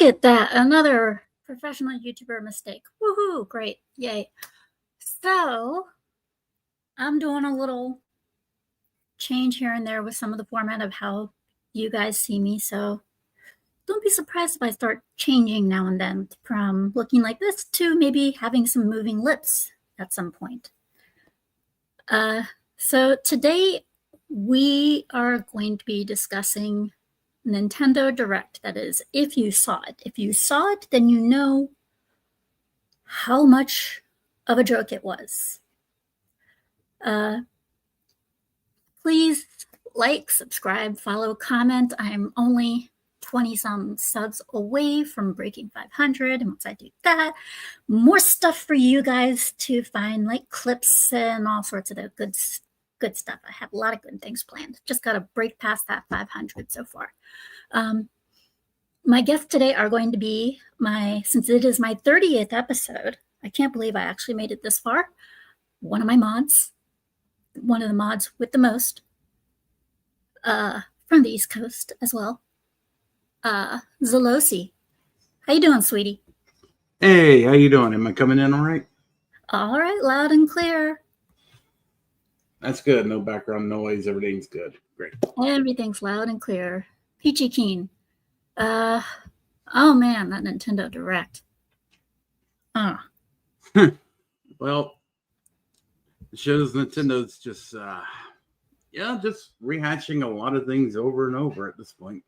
at that. Another professional YouTuber mistake. Woohoo! Great. Yay. So I'm doing a little change here and there with some of the format of how you guys see me. So don't be surprised if I start changing now and then from looking like this to maybe having some moving lips at some point. So today we are going to be discussing Nintendo Direct. That is, if you saw it. If you saw it, then you know how much of a joke it was. Please like, subscribe, follow, comment. I'm only 20-some subs away from breaking 500. And once I do that, more stuff for you guys to find, like clips and all sorts of the good stuff. I have a lot of good things planned. Just got to break past that 500 so far. My guests today are going to be since it is my 30th episode, I can't believe I actually made it this far. One of the mods with the most, from the East Coast as well. Zalosi. How you doing, sweetie? Hey, how you doing? Am I coming in all right? All right, loud and clear. That's good. No background noise. Everything's good. Great. Everything's loud and clear. Peachy keen. Oh man, that Nintendo Direct. Well, it shows Nintendo's just rehashing a lot of things over and over at this point.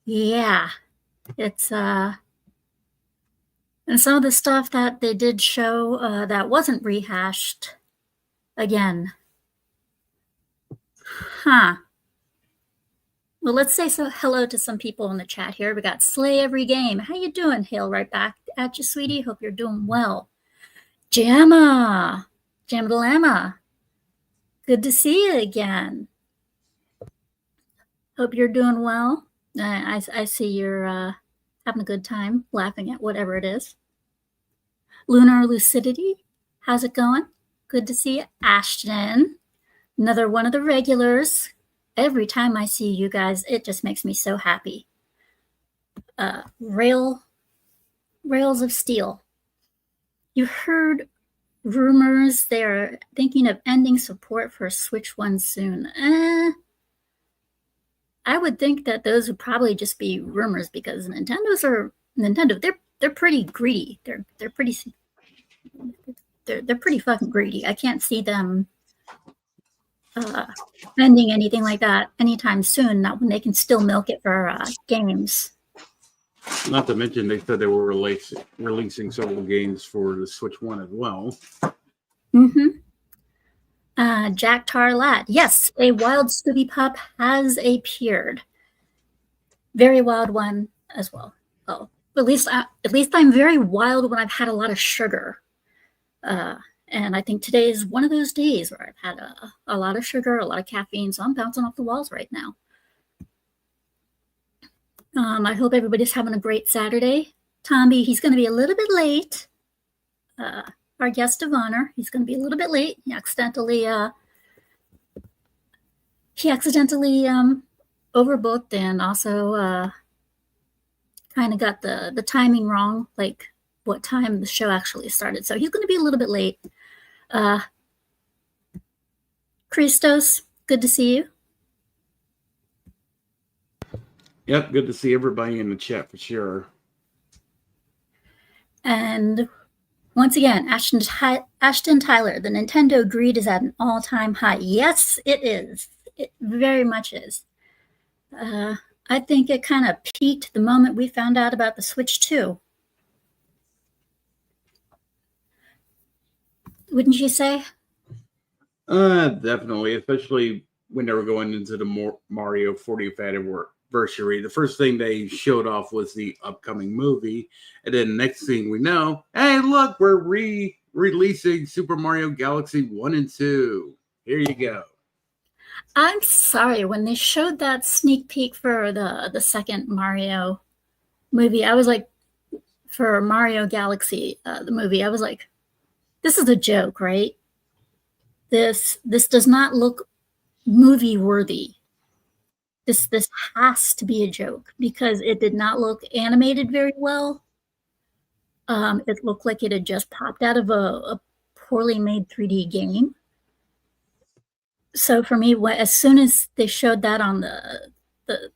Yeah, it's and some of the stuff that they did show that wasn't rehashed again. Well, let's say hello to some people in the chat here. We got Slay Every Game. How you doing? Hail right back at you, sweetie. Hope you're doing well. Jamma Llama. Good to see you again. Hope you're doing well. I see you're having a good time laughing at whatever it is. Lunar Lucidity. How's it going? Good to see you. Ashton. Another one of the regulars. Every time I see you guys, it just makes me so happy. Rails of Steel. You heard rumors they're thinking of ending support for Switch 1 soon. I would think that those would probably just be rumors because Nintendo. They're pretty greedy. They're pretty fucking greedy. I can't see them ending anything like that anytime soon, not when they can still milk it for games. Not to mention they said they were releasing several games for the Switch 1 as well. Jack Tarlat. Yes, a wild Scooby Pup has appeared. Very wild one as well. Oh, at least I'm very wild when I've had a lot of sugar. And I think today is one of those days where I've had a lot of sugar, a lot of caffeine, so I'm bouncing off the walls right now. I hope everybody's having a great Saturday. Tombi, he's going to be a little bit late. Our guest of honor, he's going to be a little bit late. He accidentally overbooked and also kind of got the timing wrong, like what time the show actually started. So he's going to be a little bit late. Christos, good to see you. Yep, good to see everybody in the chat for sure. And once again, Ashton Tyler, the Nintendo greed is at an all-time high. Yes, it is. It very much is. I think it kind of peaked the moment we found out about the Switch 2. Wouldn't you say? Definitely, especially when they were going into the Mario 40th anniversary. The first thing they showed off was the upcoming movie, and then next thing we know, hey, look, we're releasing Super Mario Galaxy 1 and 2. Here you go. I'm sorry, when they showed that sneak peek for the second Mario movie, I was like, for Mario Galaxy, the movie, I was like, this is a joke, right? This does not look movie worthy. this has to be a joke because it did not look animated very well. It looked like it had just popped out of a poorly made 3D game. So for me, as soon as they showed that on the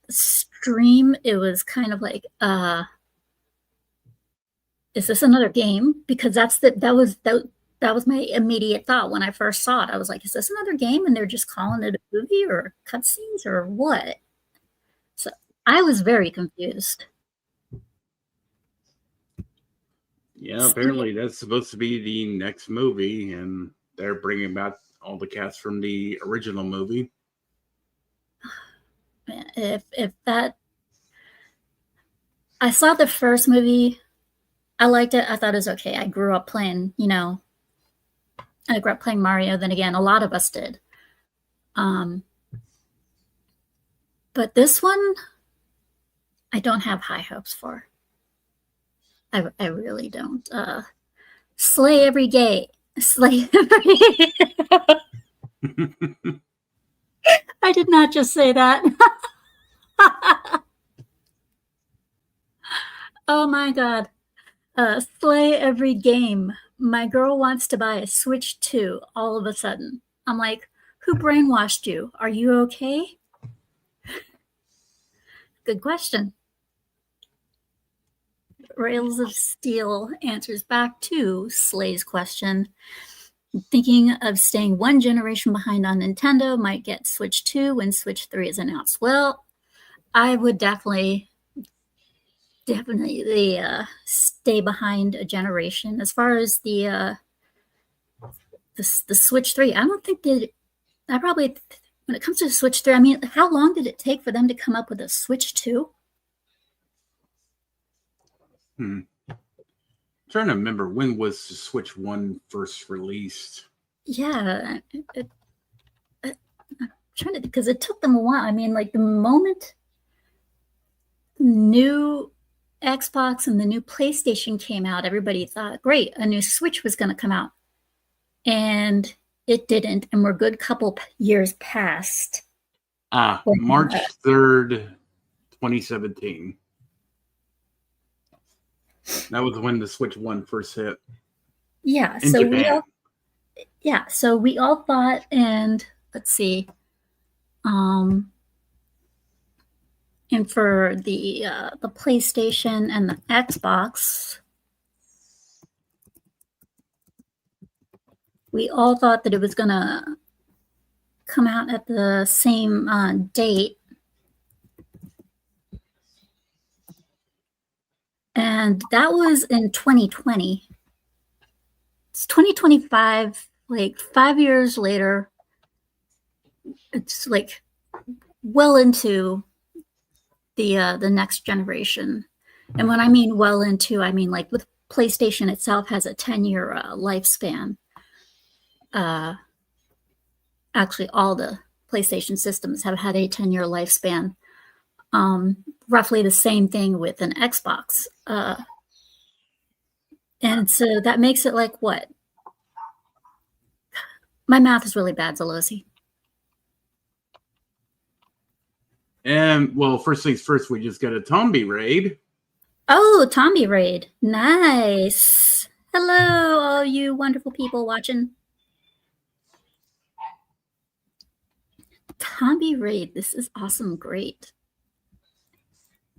stream, it was kind of like, is this another game? Because that was my immediate thought when I first saw it. I was like, is this another game and they're just calling it a movie or cutscenes or what? So I was very confused. Yeah, apparently that's supposed to be the next movie, and they're bringing back all the cast from the original movie. If that, I saw the first movie, I liked it. I thought it was okay. I grew up playing, I grew up playing Mario. Then again, a lot of us did. But this one, I don't have high hopes for. I really don't. Slay every gay. Slay every. I did not just say that. Oh my God. Slay every game. My girl wants to buy a Switch 2 all of a sudden. I'm like, who brainwashed you? Are you okay? Good question. Rails of Steel answers back to Slay's question. Thinking of staying one generation behind on Nintendo, might get Switch 2 when Switch 3 is announced. Well, I would definitely stay behind a generation. As far as the Switch 3, I don't think that when it comes to the Switch 3, I mean, how long did it take for them to come up with a Switch 2? Trying to remember, when was the Switch 1 first released? Yeah, I'm trying to, because it took them a while. I mean, like the moment the new Xbox and the new PlayStation came out, everybody thought, great, a new Switch was going to come out. And it didn't, and we're a good couple years past. March 3rd, 2017. That was when the Switch 1 first hit. Yeah, in Japan. So we all thought, and let's see, and for the PlayStation and the Xbox, we all thought that it was gonna come out at the same date. And that was in 2020. It's 2025, like 5 years later. It's like well into the next generation. And when I mean well into, I mean like with PlayStation itself has a 10-year lifespan. Actually, all the PlayStation systems have had a 10-year lifespan. Roughly the same thing with an Xbox. And so that makes it like what? My math is really bad, Zalosi. And, well, first things first, we just got a Tombi raid. Oh, Tombi raid. Nice. Hello, all you wonderful people watching. Tombi raid. This is awesome. Great.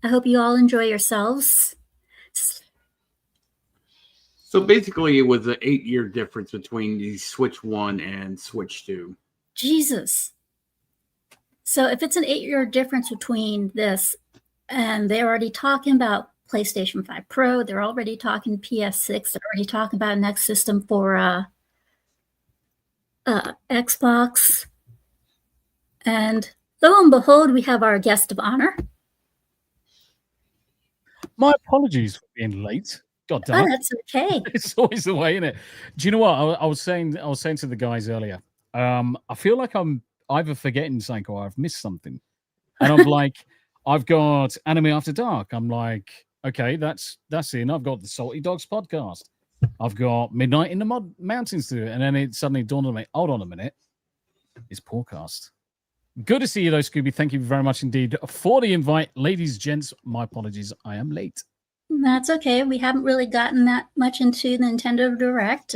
I hope you all enjoy yourselves. So basically, it was an 8-year difference between the Switch 1 and Switch 2. Jesus. So if it's an 8-year difference between this, and they're already talking about PlayStation 5 Pro, they're already talking PS6, they're already talking about next system for Xbox. And lo and behold, we have our guest of honor. My apologies for being late. God damn. Oh, that's okay. It's always the way, isn't it? Do you know what I was saying? I was saying to the guys earlier. I feel like I'm either forgetting something or I've missed something, and I'm like, I've got Anime After Dark. I'm like, okay, that's in. I've got the Salty Dogs podcast. I've got Midnight in the Mountains to do it, and then it suddenly dawned on me. Hold on a minute, it's PAWCAST. Good to see you, though, Scooby. Thank you very much indeed for the invite. Ladies, gents, my apologies. I am late. That's okay. We haven't really gotten that much into the Nintendo Direct.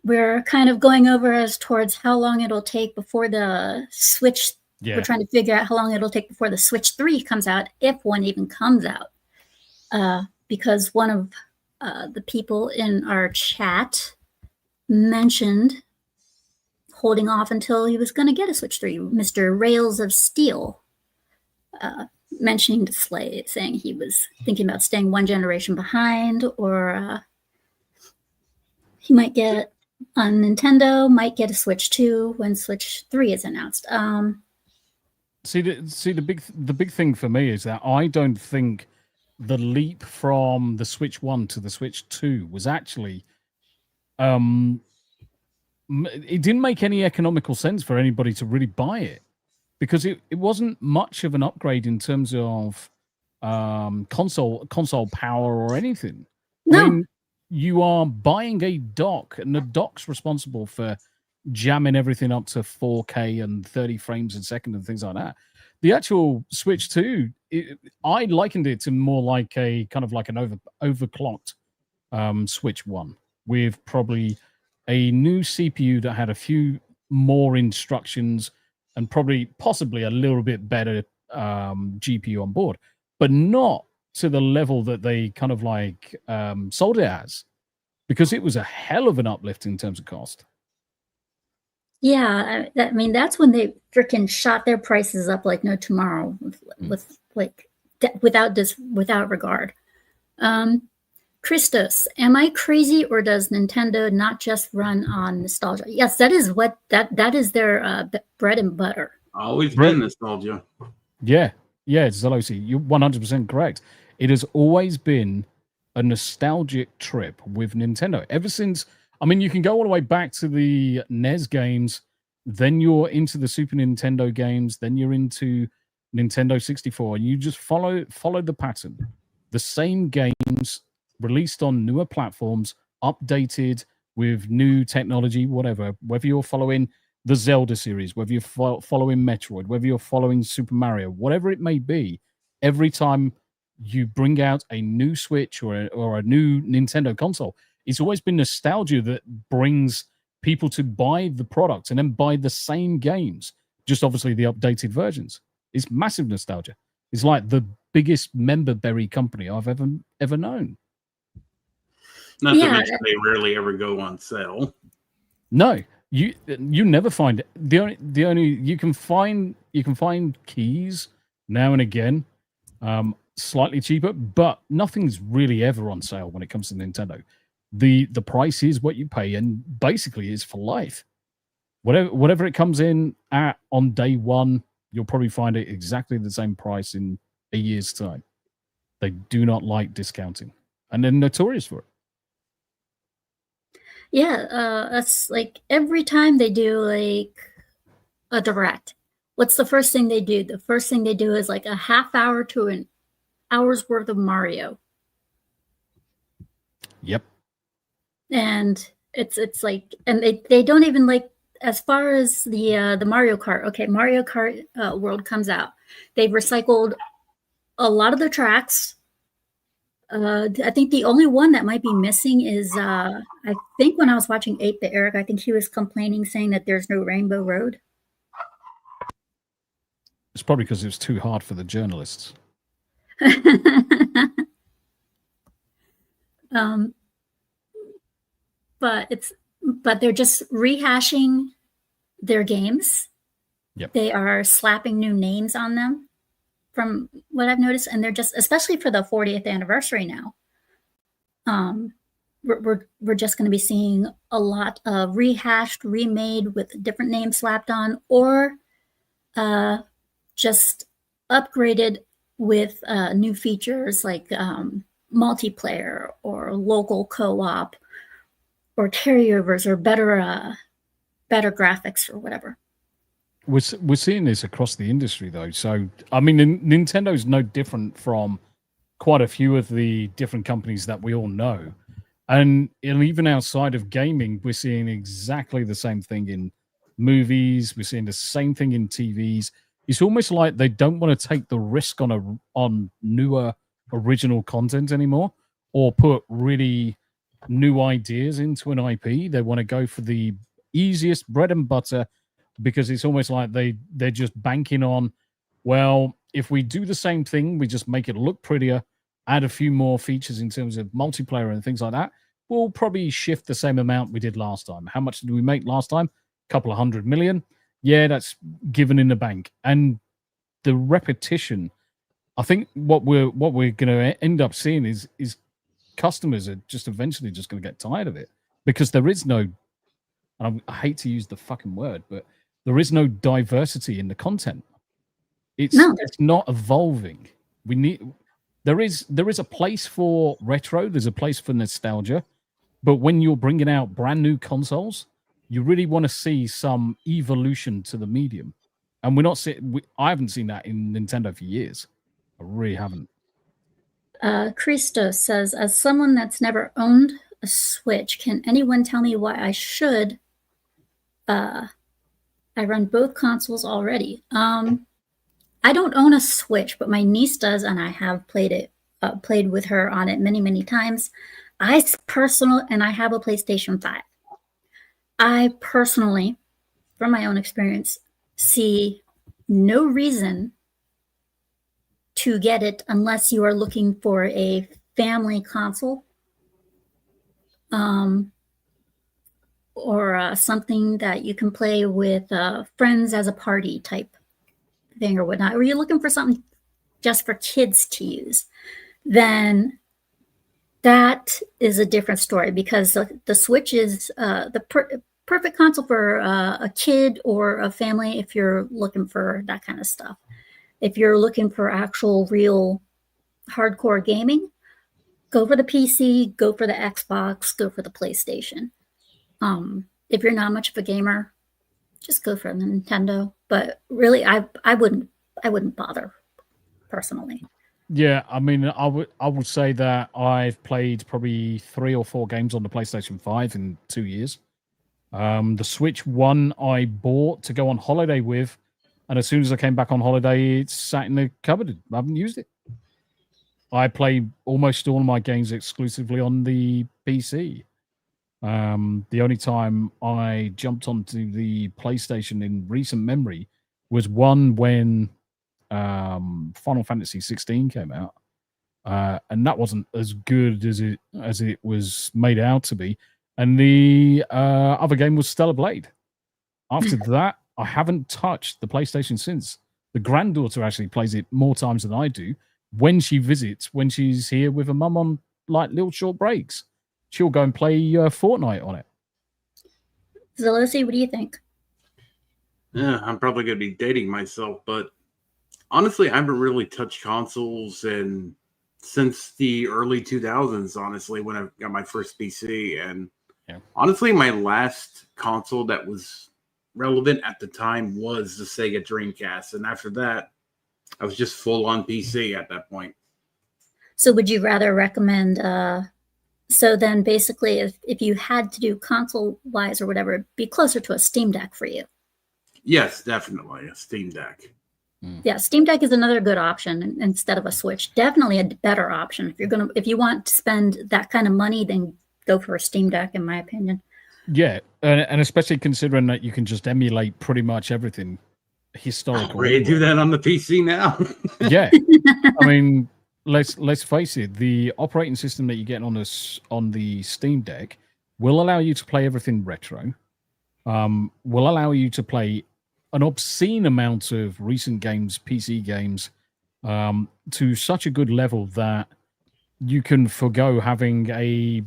We're kind of going over as towards how long it'll take before the Switch. Yeah. We're trying to figure out how long it'll take before the Switch 3 comes out, if one even comes out. Because one of the people in our chat mentioned holding off until he was going to get a Switch 3. Mr. Rails of Steel mentioning to Slay, saying he was thinking about staying one generation behind, or he might get on Nintendo, might get a Switch 2 when Switch 3 is announced. See the big thing for me is that I don't think the leap from the Switch 1 to the Switch 2 was actually it didn't make any economical sense for anybody to really buy it, because it wasn't much of an upgrade in terms of console power or anything. No. I mean, you are buying a dock, and the dock's responsible for jamming everything up to 4K and 30 frames a second and things like that. The actual Switch 2, I likened it to more like a kind of like an overclocked Switch 1 with probably a new CPU that had a few more instructions and possibly a little bit better GPU on board, but not to the level that they kind of like sold it as, because it was a hell of an uplift in terms of cost. Yeah, I mean, that's when they freaking shot their prices up like no tomorrow, with like without regard. Christos, am I crazy, or does Nintendo not just run on nostalgia? Yes, that is what that is their bread and butter. Always been nostalgia. Yeah, Zelosi, you're 100% correct. It has always been a nostalgic trip with Nintendo ever since. I mean, you can go all the way back to the NES games, then you're into the Super Nintendo games, then you're into Nintendo 64, and you just follow the pattern. The same games released on newer platforms, updated with new technology, whatever. Whether you're following the Zelda series, whether you're following Metroid, whether you're following Super Mario, whatever it may be, every time you bring out a new Switch or a new Nintendo console, it's always been nostalgia that brings people to buy the product and then buy the same games, just obviously the updated versions. It's massive nostalgia. It's like the biggest member berry company I've ever known. Not to mention they rarely ever go on sale. No, you never find it. The only you can find keys now and again, slightly cheaper, but nothing's really ever on sale when it comes to Nintendo. The price is what you pay, and basically is for life. Whatever it comes in at on day one, you'll probably find it exactly the same price in a year's time. They do not like discounting, and they're notorious for it. Yeah, that's like every time they do like a direct, what's the first thing they do? The first thing they do is like a half hour to an hour's worth of Mario. Yep. And it's like, and they don't even like, as far as the Mario Kart. Okay, Mario Kart World comes out. They've recycled a lot of the tracks. I think the only one that might be missing is I think when I was watching 8-Bit Eric, I think he was complaining, saying that there's no Rainbow Road. It's probably because it was too hard for the journalists. But they're just rehashing their games. Yep. They are slapping new names on them, from what I've noticed, and they're just, especially for the 40th anniversary now. We're just going to be seeing a lot of rehashed, remade with different names slapped on, or just upgraded with new features like multiplayer or local co-op or carryovers or better graphics or whatever. We're seeing this across the industry, though. So, I mean, Nintendo is no different from quite a few of the different companies that we all know. And even outside of gaming, we're seeing exactly the same thing in movies. We're seeing the same thing in TVs. It's almost like they don't want to take the risk on newer original content anymore, or put really new ideas into an IP. They want to go for the easiest bread and butter, because it's almost like they're just banking on, well, if we do the same thing, we just make it look prettier, add a few more features in terms of multiplayer and things like that, we'll probably shift the same amount we did last time. How much did we make last time? A couple of $100 million. Yeah, that's given in the bank. And the repetition, I think what we're going to end up seeing is customers are just eventually just going to get tired of it, because there is no, and I hate to use the fucking word, but there is no diversity in the content. It's not evolving. There is a place for retro. There's a place for nostalgia, but when you're bringing out brand new consoles, you really want to see some evolution to the medium, and we're not seeing. I haven't seen that in Nintendo for years. I really haven't. Christos says, as someone that's never owned a Switch, can anyone tell me why I should? I run both consoles already. I don't own a Switch, but my niece does, and I have played with her on it many, many times. And I have a PlayStation 5. I personally, from my own experience, see no reason to get it unless you are looking for a family console, or something that you can play with friends as a party type thing or whatnot, or you're looking for something just for kids to use, then that is a different story, because the Switch is the perfect console for a kid or a family if you're looking for that kind of stuff. If you're looking for actual real hardcore gaming, go for the PC, go for the Xbox, go for the PlayStation. If you're not much of a gamer, just go for the Nintendo. But really, I wouldn't bother personally. Yeah, I mean, I would say that I've played probably 3 or 4 games on the PlayStation 5 in 2 years. The Switch one I bought to go on holiday with, and as soon as I came back on holiday, it's sat in the cupboard. I haven't used it. I play almost all of my games exclusively on the PC. The only time I jumped onto the PlayStation in recent memory was one when Final Fantasy 16 came out, and that wasn't as good as it was made out to be. And the other game was Stellar Blade. After that, I haven't touched the PlayStation since. The granddaughter actually plays it more times than I do. When she visits, when she's here with her mum on like little short breaks, she'll go and play Fortnite on it. Zalosi, what do you think? Yeah, I'm probably going to be dating myself, but honestly, I haven't really touched consoles since the early 2000s, honestly, when I got my first PC. And honestly, my last console that was relevant at the time was the Sega Dreamcast. And after that, I was just full on PC at that point. So would you rather recommend, so then basically if you had to do console-wise or whatever, it'd be closer to a Steam Deck for you? Yes, definitely, a Steam Deck. Yeah, Steam Deck is another good option instead of a Switch. Definitely a better option. If you want to spend that kind of money, then go for a Steam Deck, in my opinion. Yeah, and especially considering that you can just emulate pretty much everything historical. Ready to do that on the PC now? Yeah, I mean, let's face it. The operating system that you get on the Steam Deck will allow you to play everything retro. Will allow you to play an obscene amount of recent games, PC games, to such a good level that you can forgo having a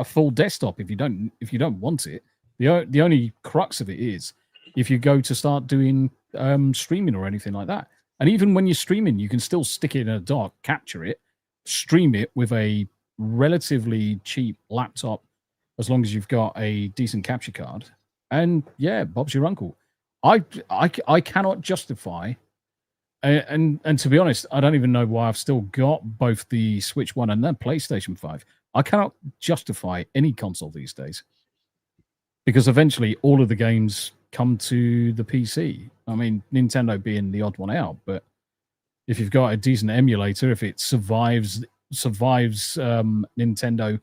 full desktop if you don't want it. The only crux of it is if you go to start doing streaming or anything like that. And even when you're streaming, you can still stick it in a dock, capture it, stream it with a relatively cheap laptop, as long as you've got a decent capture card. And yeah, Bob's your uncle. I cannot justify, and to be honest, I don't even know why I've still got both the Switch 1 and the PlayStation 5. I cannot justify any console these days, because eventually all of the games come to the PC. I mean, Nintendo being the odd one out, but if you've got a decent emulator, if it survives Nintendo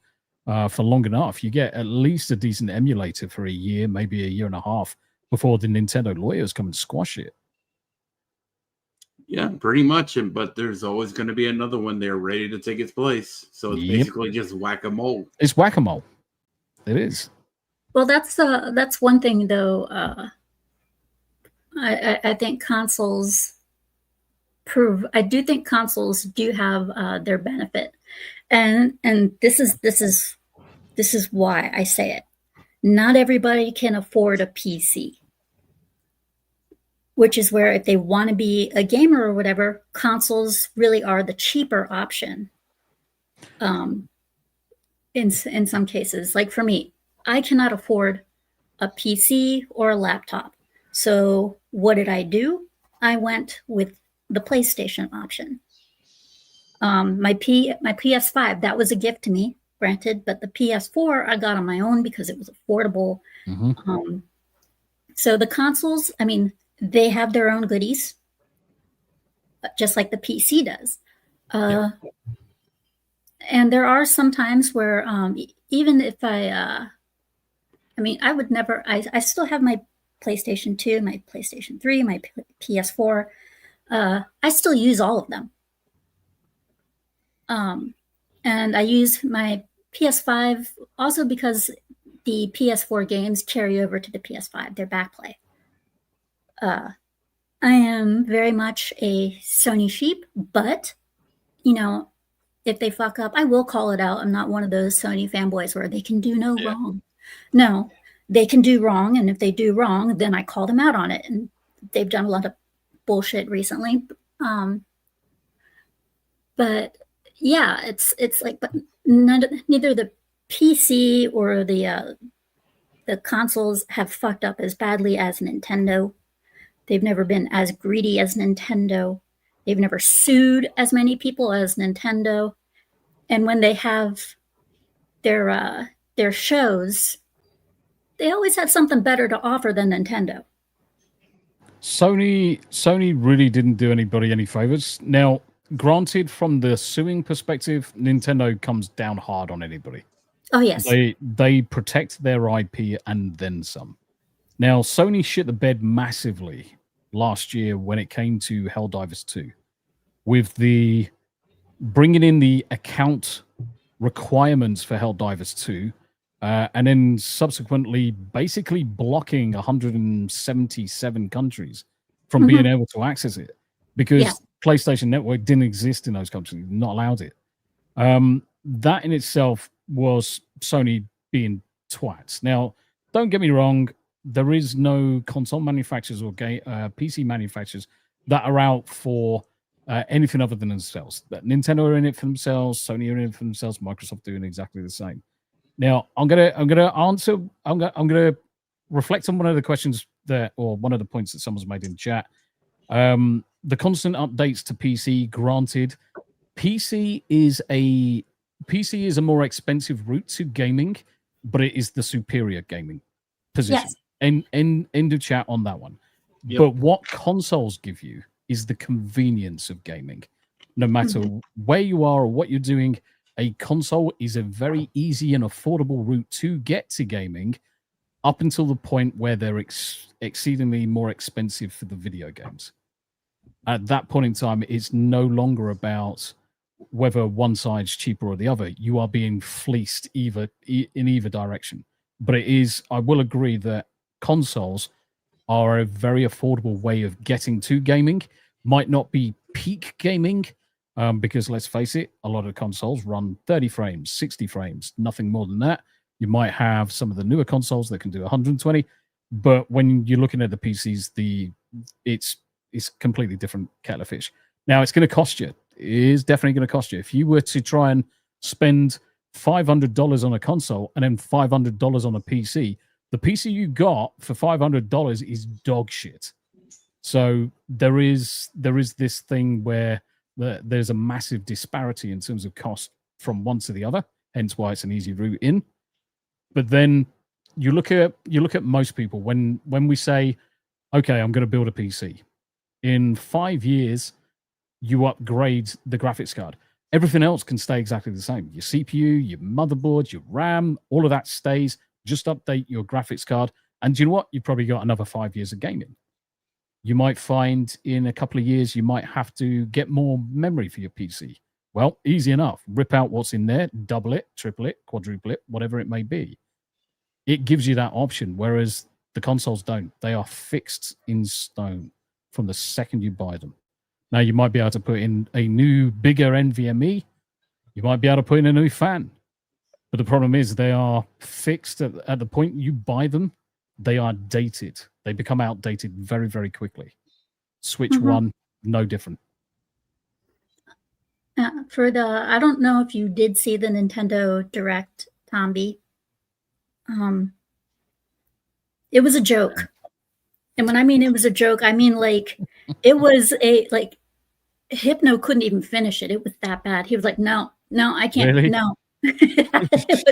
for long enough, you get at least a decent emulator for a year, maybe a year and a half, before the Nintendo lawyers come and squash it. Yeah, pretty much. But there's always going to be another one there ready to take its place. So it's basically just whack-a-mole. It's whack-a-mole. It is. Well, that's one thing though. I think consoles prove. I do think consoles do have their benefit, and this is why I say it. Not everybody can afford a PC, which is where if they want to be a gamer or whatever, consoles really are the cheaper option. In some cases, like for me, I cannot afford a PC or a laptop. So what did I do? I went with the PlayStation option. My PS5, that was a gift to me, granted, but the PS4 I got on my own because it was affordable. Mm-hmm. So the consoles, I mean, they have their own goodies, just like the PC does. And there are some times where even if I would never, I still have my PlayStation 2, my PlayStation 3, my PS4. I still use all of them. And I use my PS5 also because the PS4 games carry over to the PS5. They're backplay. I am very much a Sony sheep, but, you know, if they fuck up, I will call it out. I'm not one of those Sony fanboys where they can do no wrong. No, they can do wrong. And if they do wrong, then I call them out on it. And they've done a lot of bullshit recently. But yeah, it's like, but neither the PC or the consoles have fucked up as badly as Nintendo. They've never been as greedy as Nintendo. They've never sued as many people as Nintendo. And when they have their shows, they always have something better to offer than Nintendo. Sony really didn't do anybody any favors. Now, granted, from the suing perspective, Nintendo comes down hard on anybody. Oh, yes. They protect their IP and then some. Now, Sony shit the bed massively last year when it came to Helldivers 2 with the bringing in the account requirements for Helldivers 2 and then subsequently basically blocking 177 countries from being able to access it because PlayStation Network didn't exist in those countries, not allowed it. That in itself was Sony being twats. Now, don't get me wrong, there is no console manufacturers or PC manufacturers that are out for anything other than themselves. That Nintendo are in it for themselves, Sony are in it for themselves, Microsoft doing exactly the same. Now, I'm gonna reflect on one of the questions or one of the points that someone's made in the chat. The constant updates to PC, granted, PC is a more expensive route to gaming, but it is the superior gaming position. Yes. End of chat on that one. Yep. But what consoles give you is the convenience of gaming. No matter where you are or what you're doing, a console is a very easy and affordable route to get to gaming up until the point where they're exceedingly more expensive for the video games. At that point in time, it's no longer about whether one side's cheaper or the other. You are being fleeced in either direction. But it is, I will agree that consoles are a very affordable way of getting to gaming. Might not be peak gaming, because let's face it, a lot of consoles run 30 frames, 60 frames, nothing more than that. You might have some of the newer consoles that can do 120, but when you're looking at the PCs, it's completely different kettle of fish. Now, it's going to cost you. It is definitely going to cost you. If you were to try and spend $500 on a console and then $500 on a PC, the PC you got for $500 is dog shit. So there is this thing where there's a massive disparity in terms of cost from one to the other, hence why it's an easy route in. But then you look at most people when we say, okay, I'm going to build a PC. In 5 years, you upgrade the graphics card. Everything else can stay exactly the same. Your CPU, your motherboard, your RAM, all of that stays. Just update your graphics card. And you know what? You've probably got another 5 years of gaming. You might find in a couple of years, you might have to get more memory for your PC. Well, easy enough. Rip out what's in there, double it, triple it, quadruple it, whatever it may be. It gives you that option, whereas the consoles don't. They are fixed in stone from the second you buy them. Now, you might be able to put in a new, bigger NVMe. You might be able to put in a new fan. But the problem is they are fixed at the point you buy them. They are dated. They become outdated very, very quickly. Switch One, no different. I don't know if you did see the Nintendo Direct, Tombi. It was a joke. And when I mean it was a joke, I mean like it was Hypno couldn't even finish it. It was that bad. He was like, no, I can't. Really? No. It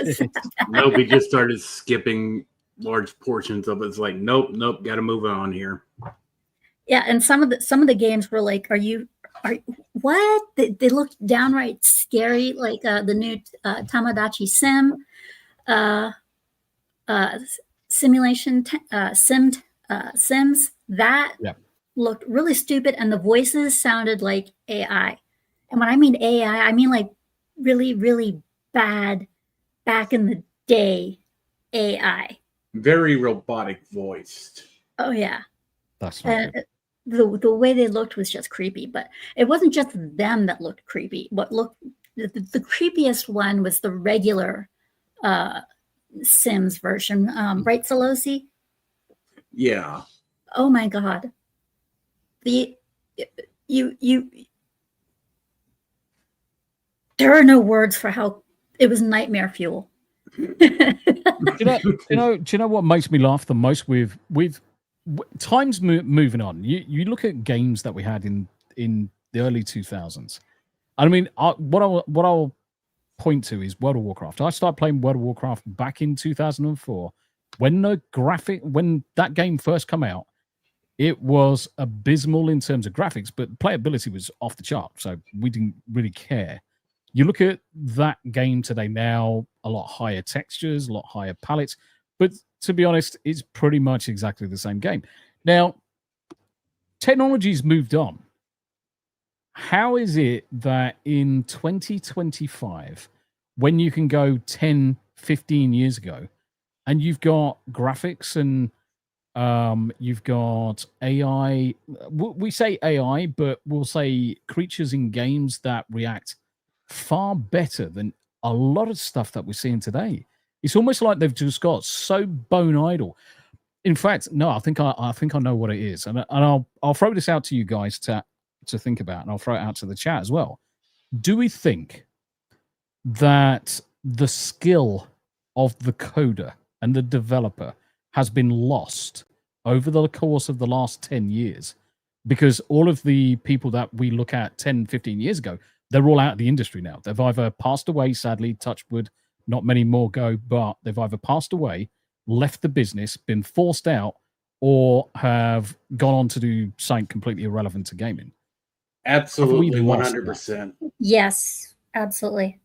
was that bad. Nope, he just started skipping large portions of it. It's like, nope, got to move on here. Yeah, and some of the games were like, are what? They looked downright scary, like the new Tamagotchi Sim, simulation Sims. That looked really stupid, and the voices sounded like AI. And when I mean AI, I mean like really, really bad, back in the day AI. Very robotic voiced. Oh yeah, that's not good. The way they looked was just creepy. But it wasn't just them that looked creepy. What looked the creepiest one was the regular Sims version, right, Solosi? Yeah. Oh my God. There are no words for how it was nightmare fuel. Do you know what makes me laugh the most with times moving on? You look at games that we had in the early 2000s. I mean, what I'll point to is World of Warcraft. I started playing World of Warcraft back in 2004 when that game first came out. It was abysmal in terms of graphics, but playability was off the chart, so we didn't really care. You look at that game today now, a lot higher textures, a lot higher palettes, but to be honest, it's pretty much exactly the same game. Now, technology's moved on. How is it that in 2025, when you can go 10, 15 years ago, and you've got graphics and you've got AI, we say AI, but we'll say creatures in games that react far better than a lot of stuff that we're seeing today. It's almost like they've just got so bone idle. In fact, no, I think I know what it is, and I'll throw this out to you guys to think about, and I'll throw it out to the chat as well. Do we think that the skill of the coder and the developer has been lost over the course of the last 10 years? Because all of the people that we look at 10, 15 years ago, they're all out of the industry now. They've either passed away, sadly, touch wood, not many more go, but they've either passed away, left the business, been forced out, or have gone on to do something completely irrelevant to gaming. Absolutely, 100%. Yes, absolutely.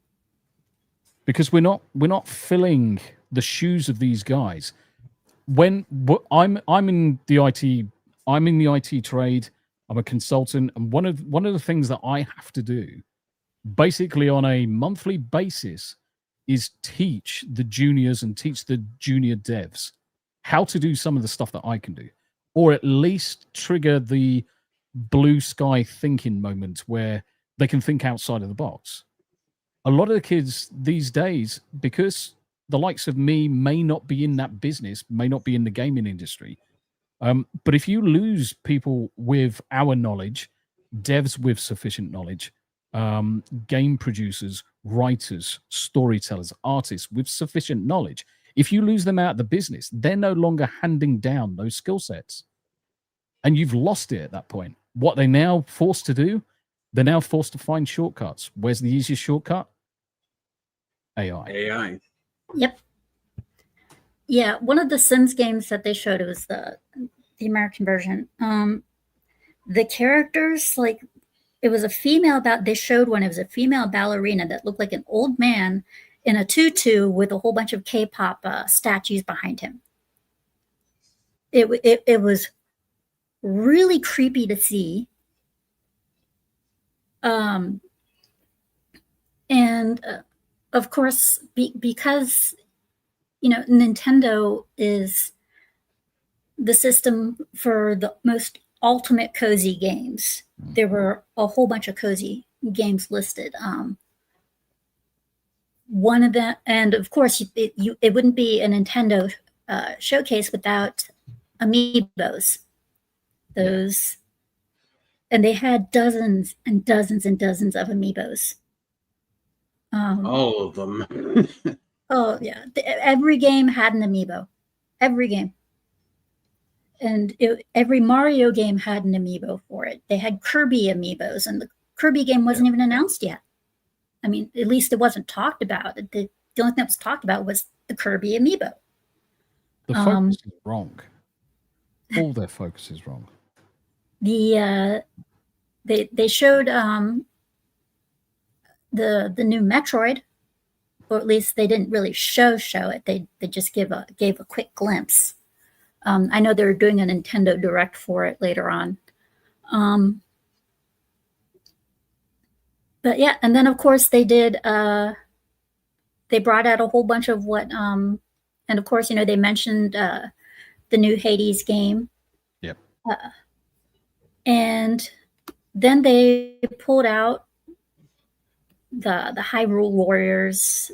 Because we're not filling the shoes of these guys. When I'm in the IT trade, I'm a consultant, and one of the things that I have to do, basically on a monthly basis, is teach the juniors and teach the junior devs how to do some of the stuff that I can do, or at least trigger the blue sky thinking moment where they can think outside of the box. A lot of the kids these days, because the likes of me may not be in that business, may not be in the gaming industry, but if you lose people with our knowledge, devs with sufficient knowledge, game producers, writers, storytellers, artists with sufficient knowledge, if you lose them out of the business, they're no longer handing down those skill sets. And you've lost it at that point. What they're now forced to do, they're now forced to find shortcuts. Where's the easiest shortcut? AI. AI. Yep. Yeah, one of the Sims games that they showed, it was the American version. The characters, like, it was a female they showed one, it was a female ballerina that looked like an old man in a tutu with a whole bunch of K-pop statues behind him. It was really creepy to see. And of course, because Nintendo is the system for the most ultimate cozy games. There were a whole bunch of cozy games listed. One of them, and of course, it wouldn't be a Nintendo showcase without amiibos. Those, and they had dozens and dozens and dozens of amiibos. All of them. Oh yeah, every game had an amiibo. Every game. And every Mario game had an amiibo for it. They had Kirby amiibos, and the Kirby game wasn't even announced yet. I mean, at least it wasn't talked about. The only thing that was talked about was the Kirby amiibo. The focus is wrong. All their focus is wrong. They showed the new Metroid, or at least they didn't really show it. They just gave a quick glimpse. I know they're doing a Nintendo Direct for it later on. But yeah, and then of course they did, they brought out a whole bunch of and of course, they mentioned the new Hades game. Yep. And then they pulled out the Hyrule Warriors,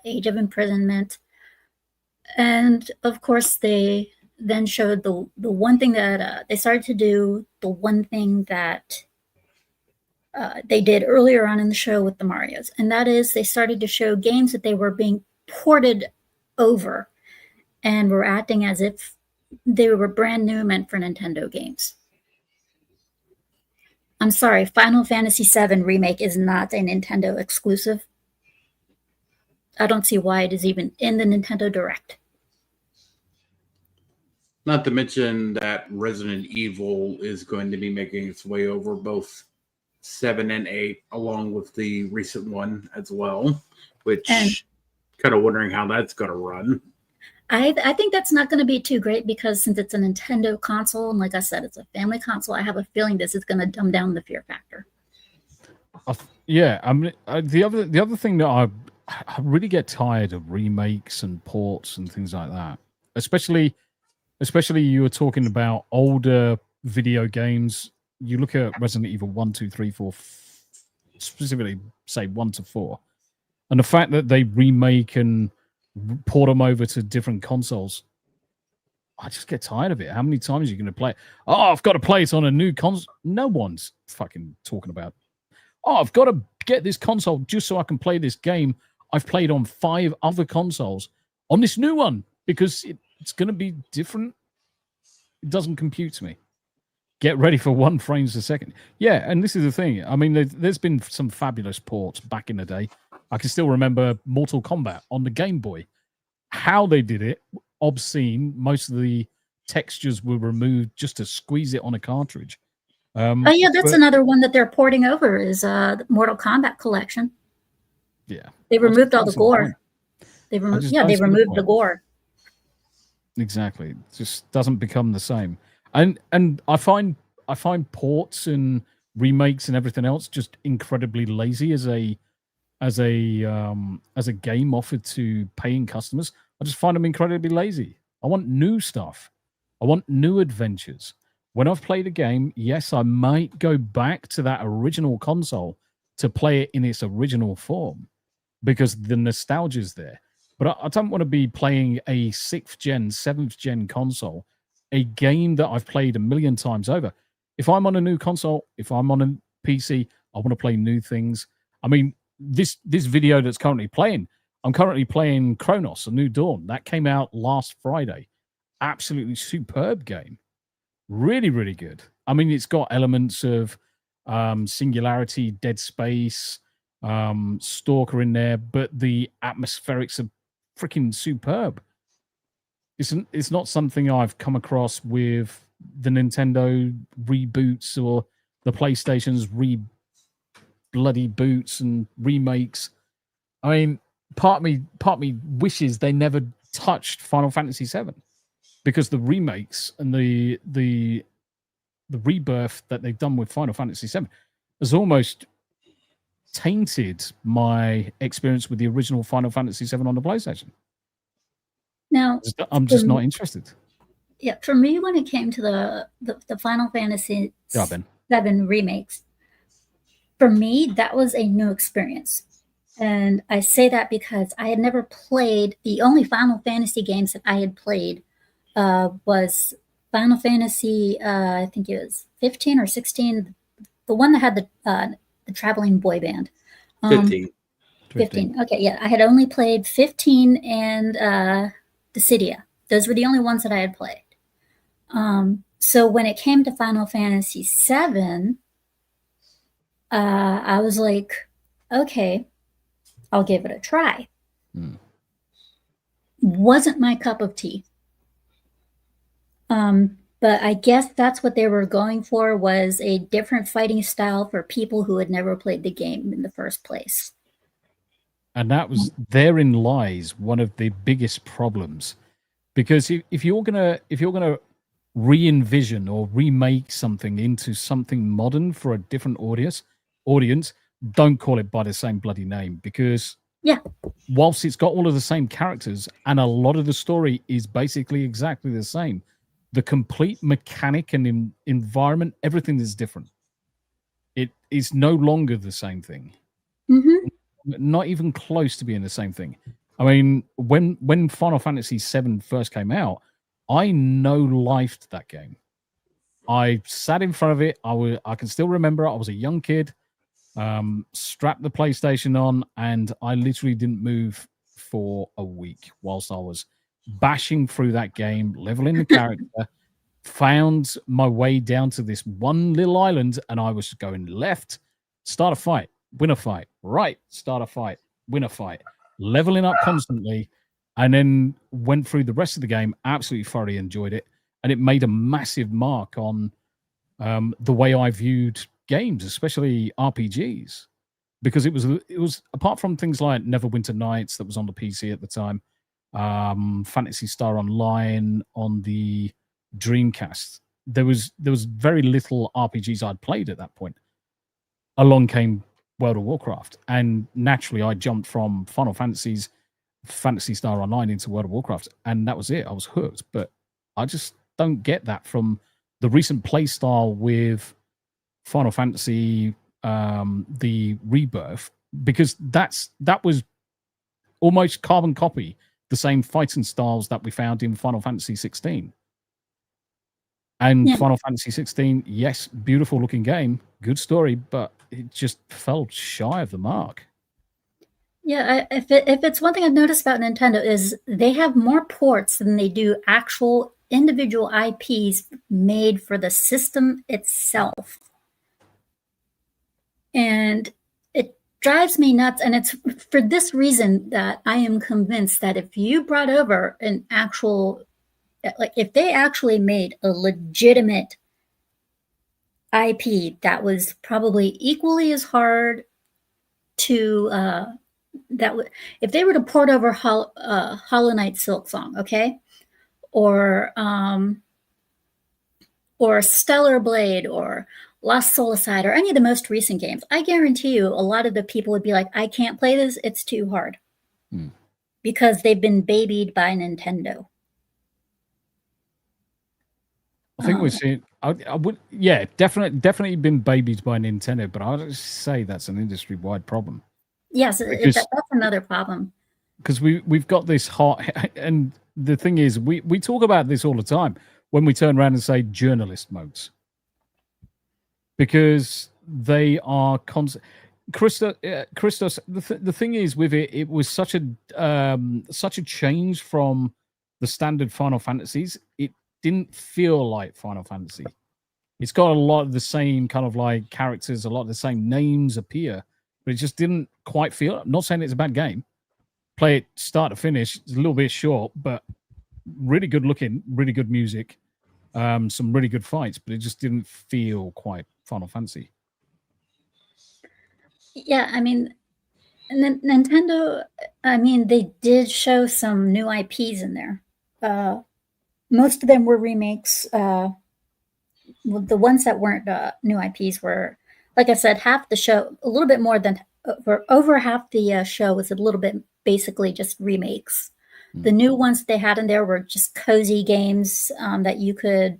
Age of Imprisonment. And of course, they then showed the one thing that they started to do, the one thing that they did earlier on in the show with the Marios, and that is they started to show games that they were being ported over and were acting as if they were brand new, meant for Nintendo games. I'm sorry, Final Fantasy VII Remake is not a Nintendo exclusive. I don't see why it is even in the Nintendo Direct. Not to mention that Resident Evil is going to be making its way over both 7 and 8, along with the recent one as well, which kind of wondering how that's going to run. I think that's not going to be too great, because since it's a Nintendo console, and like I said, it's a family console, I have a feeling this is going to dumb down the fear factor. Yeah, I mean, the other thing that I really get tired of remakes and ports and things like that, especially you were talking about older video games. You look at Resident Evil 1, 2, 3, 4, specifically say 1 to 4, and the fact that they remake and port them over to different consoles, I just get tired of it. How many times are you going to play it? Oh, I've got to play it on a new console. No one's fucking talking about, oh, I've got to get this console just so I can play this game I've played on 5 other consoles on this new one, because it's going to be different. It doesn't compute to me. Get ready for 1 frames a second. Yeah, and this is the thing. I mean, there's been some fabulous ports back in the day. I can still remember Mortal Kombat on the Game Boy. How they did it, obscene. Most of the textures were removed just to squeeze it on a cartridge. Yeah, that's another one that they're porting over, is the Mortal Kombat collection. Yeah. They removed all the gore. They removed the gore. Exactly. It just doesn't become the same. And I find ports and remakes and everything else just incredibly lazy as a game offered to paying customers. I just find them incredibly lazy. I want new stuff. I want new adventures. When I've played a game, yes, I might go back to that original console to play it in its original form, because the nostalgia's there. But I don't want to be playing a 6th gen, 7th gen console, a game that I've played a million times over. If I'm on a new console, if I'm on a PC, I want to play new things. I mean, this video that's currently playing, I'm currently playing Chronos: A New Dawn. That came out last Friday. Absolutely superb game. Really, really good. I mean, it's got elements of Singularity, Dead Space, Stalker in there, but the atmospherics are freaking superb. it's not something I've come across with the Nintendo reboots or the PlayStation's bloody boots and remakes. I mean, part of me wishes they never touched Final Fantasy VII, because the remakes and the rebirth that they've done with Final Fantasy VII has almost tainted my experience with the original Final Fantasy VII on the PlayStation. Now, I'm just not interested. Yeah, for me, when it came to the Final Fantasy VII remakes, for me, that was a new experience. And I say that because I had never played, the only Final Fantasy games that I had played was Final Fantasy, I think it was 15 or 16, the one that had the traveling boy band. 15. 15. Okay, yeah. I had only played 15 and Dissidia. Those were the only ones that I had played. So when it came to Final Fantasy VII, I was like, okay, I'll give it a try. Wasn't my cup of tea. But I guess that's what they were going for, was a different fighting style for people who had never played the game in the first place. And therein lies one of the biggest problems, because if you're gonna re-envision or remake something into something modern for a different audience, don't call it by the same bloody name, because whilst it's got all of the same characters and a lot of the story is basically exactly the same, the complete mechanic and environment, everything is different. It is no longer the same thing. Not even close to being the same thing. I mean, when Final Fantasy VII first came out, I no-lifed that game. I sat in front of it. I can still remember it. I was a young kid, strapped the PlayStation on, and I literally didn't move for a week whilst I was bashing through that game, leveling the character, found my way down to this one little island, and I was going left, start a fight, win a fight, right, start a fight, win a fight, leveling up constantly, and then went through the rest of the game, absolutely thoroughly enjoyed it, and it made a massive mark on the way I viewed games, especially RPGs, because it was apart from things like Neverwinter Nights that was on the PC at the time, Phantasy Star Online on the Dreamcast, there was very little RPGs I'd played at that point. Along came World of Warcraft, and naturally I jumped from Final Fantasy Star Online into World of Warcraft, and that was it. I was hooked. But I just don't get that from the recent play style with Final Fantasy the Rebirth, because that was almost carbon copy the same fighting styles that we found in Final Fantasy 16. And Final Fantasy 16, yes, beautiful looking game, good story, but it just fell shy of the mark. Yeah, if it's one thing I've noticed about Nintendo is they have more ports than they do actual individual IPs made for the system itself. And it drives me nuts. And it's for this reason that I am convinced that if you brought over an actual, like if they actually made a legitimate IP that was probably equally as hard to if they were to port over Hollow Knight Silksong, okay, or Stellar Blade or Lost Soulside or any of the most recent games, I guarantee you a lot of the people would be like, I can't play this, it's too hard. Because they've been babied by Nintendo. I think we're seeing. I would, yeah, definitely been babied by Nintendo, but I would just say that's an industry-wide problem. Yes, that's another problem. Because we've got this hot, and the thing is, we talk about this all the time when we turn around and say journalist modes, because they are constant. Christos, the thing is with it, it was such a change from the standard Final Fantasies. It didn't feel like Final Fantasy. It's got a lot of the same kind of like characters, a lot of the same names appear, but it just didn't quite feel. I'm not saying it's a bad game. Play it start to finish. It's a little bit short, but really good looking, really good music, some really good fights, but it just didn't feel quite Final Fantasy. Yeah, I mean, Nintendo, I mean, they did show some new IPs in there. Most of them were remakes. The ones that weren't new IPs were, like I said, half the show, a little bit more than over half the show was a little bit basically just remakes. The new ones they had in there were just cozy games that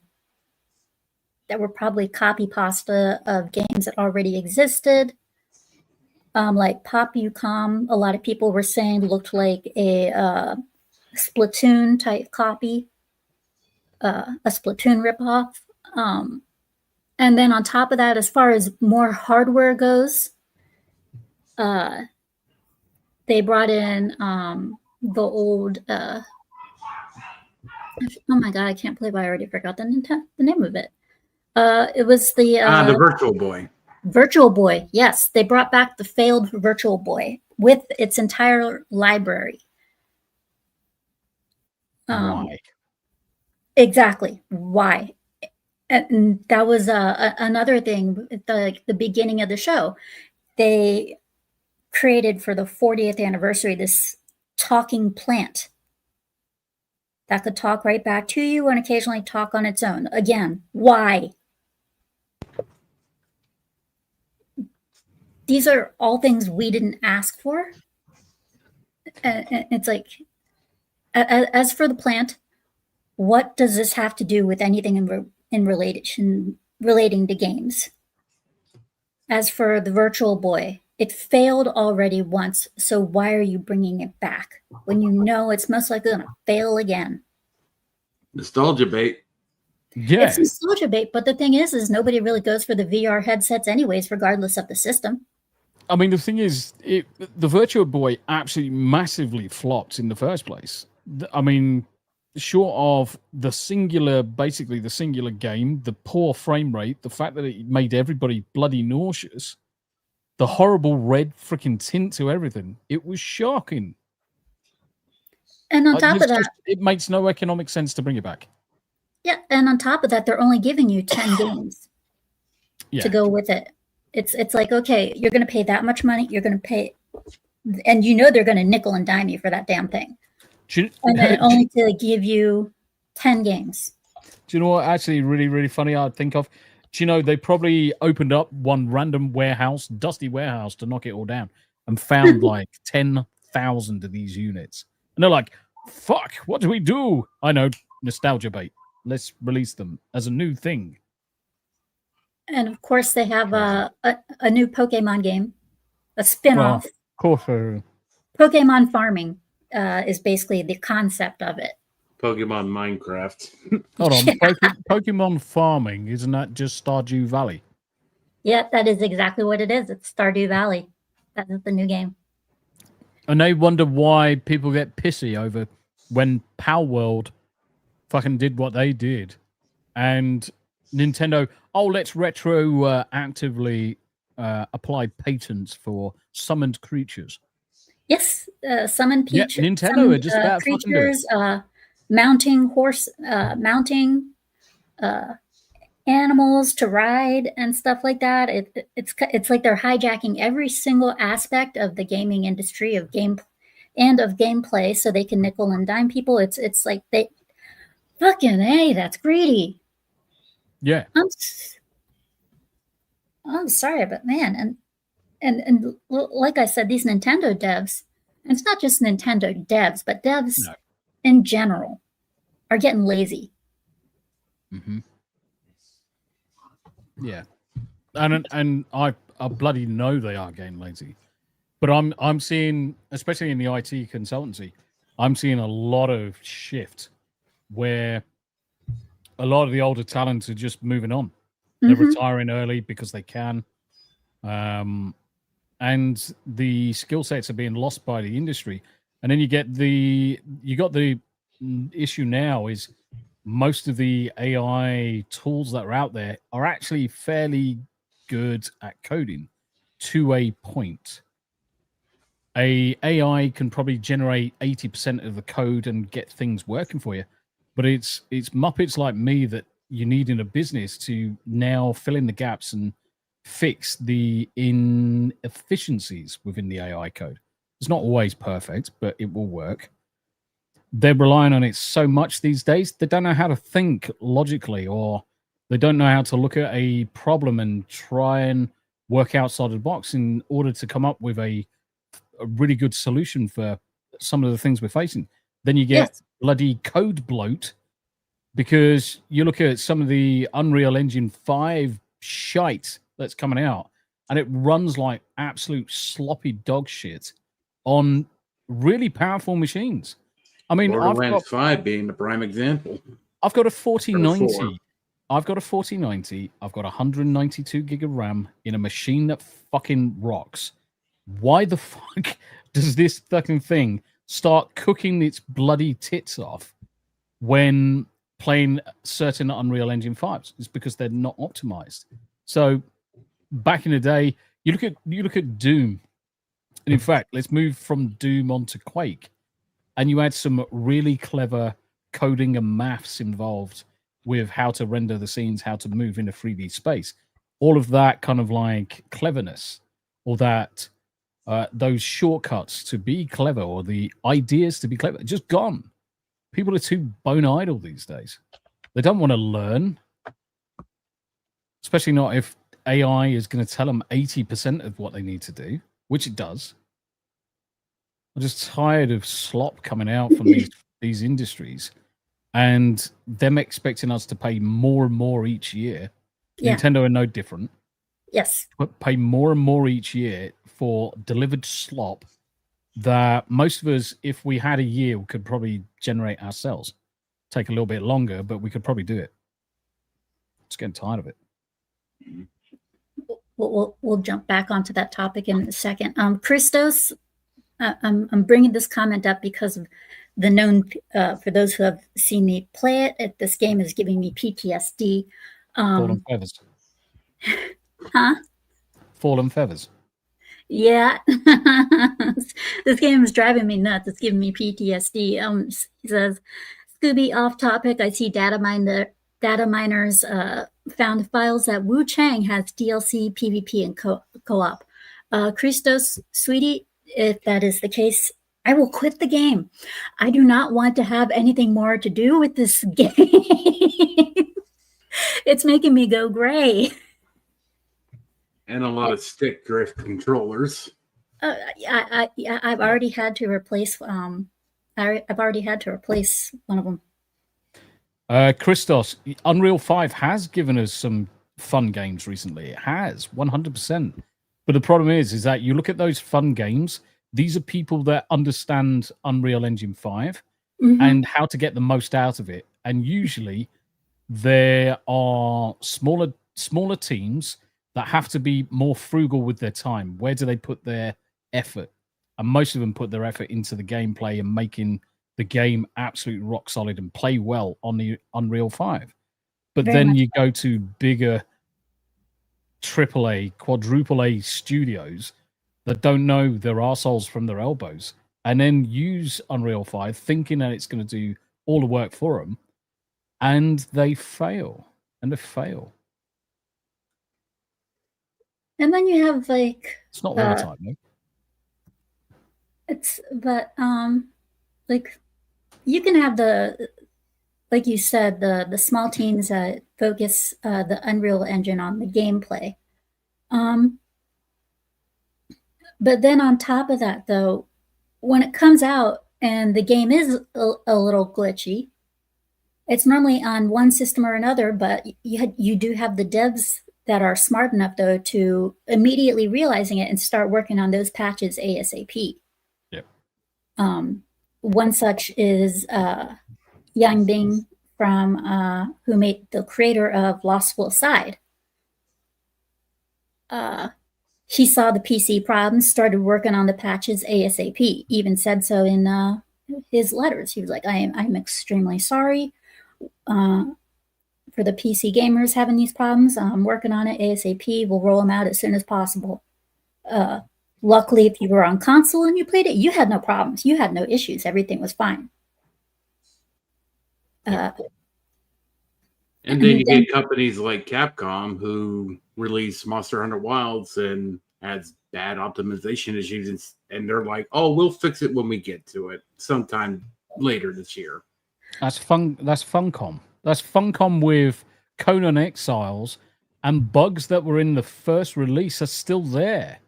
were probably copy pasta of games that already existed. Like PAWCAST, a lot of people were saying looked like a Splatoon type copy, a Splatoon ripoff. And then on top of that, as far as more hardware goes, they brought in the old. Oh my god, I can't believe I already forgot the name of it. It was the Virtual Boy. Virtual Boy. Yes, they brought back the failed Virtual Boy with its entire library. Why? Exactly. Why? And that was another thing at the beginning of the show. They created for the 40th anniversary this talking plant that could talk right back to you and occasionally talk on its own. Again, why? These are all things we didn't ask for. It's like, as for the plant, what does this have to do with anything in relating to games? As for the Virtual Boy, it failed already once, so why are you bringing it back when you know it's most likely going to fail again? Nostalgia bait. Yeah. It's nostalgia bait, but the thing is nobody really goes for the VR headsets anyways, regardless of the system. I mean, the thing is, the Virtual Boy absolutely massively flopped in the first place. I mean, short of basically the singular game, the poor frame rate, the fact that it made everybody bloody nauseous, the horrible red freaking tint to everything, it was shocking. And on top of that, it makes no economic sense to bring it back. Yeah, and on top of that, they're only giving you 10 games to go with it. It's like, okay, you're going to pay that much money, you're going to pay, and you know they're going to nickel and dime you for that damn thing. And then only to give you 10 games. Do you know what actually really, really funny I'd think of? Do you know they probably opened up one random warehouse, dusty warehouse, to knock it all down and found like 10,000 of these units. And they're like, fuck, what do we do? I know, nostalgia bait. Let's release them as a new thing. And of course, they have a new Pokemon game, a spin-off. Well, of course. Pokemon farming is basically the concept of it. Pokemon Minecraft. Hold on. Pokemon farming, isn't that just Stardew Valley? Yeah, that is exactly what it is. It's Stardew Valley. That is the new game. And they wonder why people get pissy over when Power World fucking did what they did. And Nintendo, let's retroactively apply patents for summoned creatures. Yes, summoned creatures. Yeah, Nintendo are just about creatures, mounting animals to ride and stuff like that. It's like they're hijacking every single aspect of the gaming industry of gameplay, so they can nickel and dime people. It's like they fucking that's greedy. Yeah, I'm sorry, but man, and like I said, these Nintendo devs, and it's not just Nintendo devs, but devs in general are getting lazy. Mm-hmm. Yeah, and I bloody know they are getting lazy, but I'm seeing, especially in the IT consultancy, I'm seeing a lot of shift where a lot of the older talents are just moving on. They're retiring early because they can, and the skill sets are being lost by the industry. And then you got the issue now is most of the AI tools that are out there are actually fairly good at coding to a point. A AI can probably generate 80% of the code and get things working for you. But it's Muppets like me that you need in a business to now fill in the gaps and fix the inefficiencies within the AI code. It's not always perfect, but it will work. They're relying on it so much these days, they don't know how to think logically, or they don't know how to look at a problem and try and work outside of the box in order to come up with a really good solution for some of the things we're facing. Then you get bloody code bloat, because you look at some of the Unreal Engine 5 shite that's coming out, and it runs like absolute sloppy dog shit on really powerful machines. I mean, Borderlands 5 being the prime example. I've got a 4090. I've got a 4090. I've got 192 gig of RAM in a machine that fucking rocks. Why the fuck does this fucking thing start cooking its bloody tits off when playing certain Unreal Engine 5s? It's because they're not optimized. So back in the day, you look at Doom, and in fact, let's move from Doom onto Quake, and you had some really clever coding and maths involved with how to render the scenes, how to move in a 3D space. All of that kind of like cleverness, or that those shortcuts to be clever, or the ideas to be clever, just gone. People are too bone idle these days. They don't want to learn, especially not if AI is going to tell them 80% of what they need to do, which it does. I'm just tired of slop coming out from these industries, and them expecting us to pay more and more each year. Yeah. Nintendo are no different. Yes. But pay more and more each year for delivered slop that most of us, if we had a year, could probably generate ourselves. Take a little bit longer, but we could probably do it. Just getting tired of it. We'll jump back onto that topic in a second. Christos, I'm bringing this comment up because of the known, for those who have seen me play it, this game is giving me PTSD. Fallen Feathers. Huh? Fallen Feathers. Yeah. This game is driving me nuts. It's giving me PTSD. He says, Scooby, off topic, I see data miners found files that Wu Chang has DLC, PvP, and co-op. Christos, sweetie, if that is the case, I will quit the game. I do not want to have anything more to do with this game. It's making me go gray. And a lot of stick drift controllers. I've already had to replace. I've already had to replace one of them. Christos, Unreal 5 has given us some fun games recently. It has, 100%. But the problem is that you look at those fun games, these are people that understand Unreal Engine 5 and how to get the most out of it. And usually there are smaller teams that have to be more frugal with their time. Where do they put their effort? And most of them put their effort into the gameplay and making the game absolutely rock solid and play well on the Unreal 5. But then you go to bigger AAA, quadruple A studios that don't know their arseholes from their elbows, and then use Unreal 5 thinking that it's going to do all the work for them, and they fail. And they fail. And then you have like... It's not all the time, though. Like, you can have like you said, the small teams that focus the Unreal Engine on the gameplay. But then on top of that, though, when it comes out and the game is a little glitchy, it's normally on one system or another, but you do have the devs that are smart enough, though, to immediately realizing it and start working on those patches ASAP. Yep. One such is Yang Bing from who made the creator of Lost Will Side. He saw the PC problems, started working on the patches ASAP. Even said so in his letters. He was like, "I'm extremely sorry for the PC gamers having these problems. I'm working on it ASAP. We'll roll them out as soon as possible." Luckily, if you were on console and you played it, you had no problems. You had no issues. Everything was fine. And then you get companies like Capcom who release Monster Hunter Wilds and has bad optimization issues, and they're like, "Oh, we'll fix it when we get to it sometime later this year." That's fun. That's Funcom. That's Funcom with Conan Exiles, and bugs that were in the first release are still there.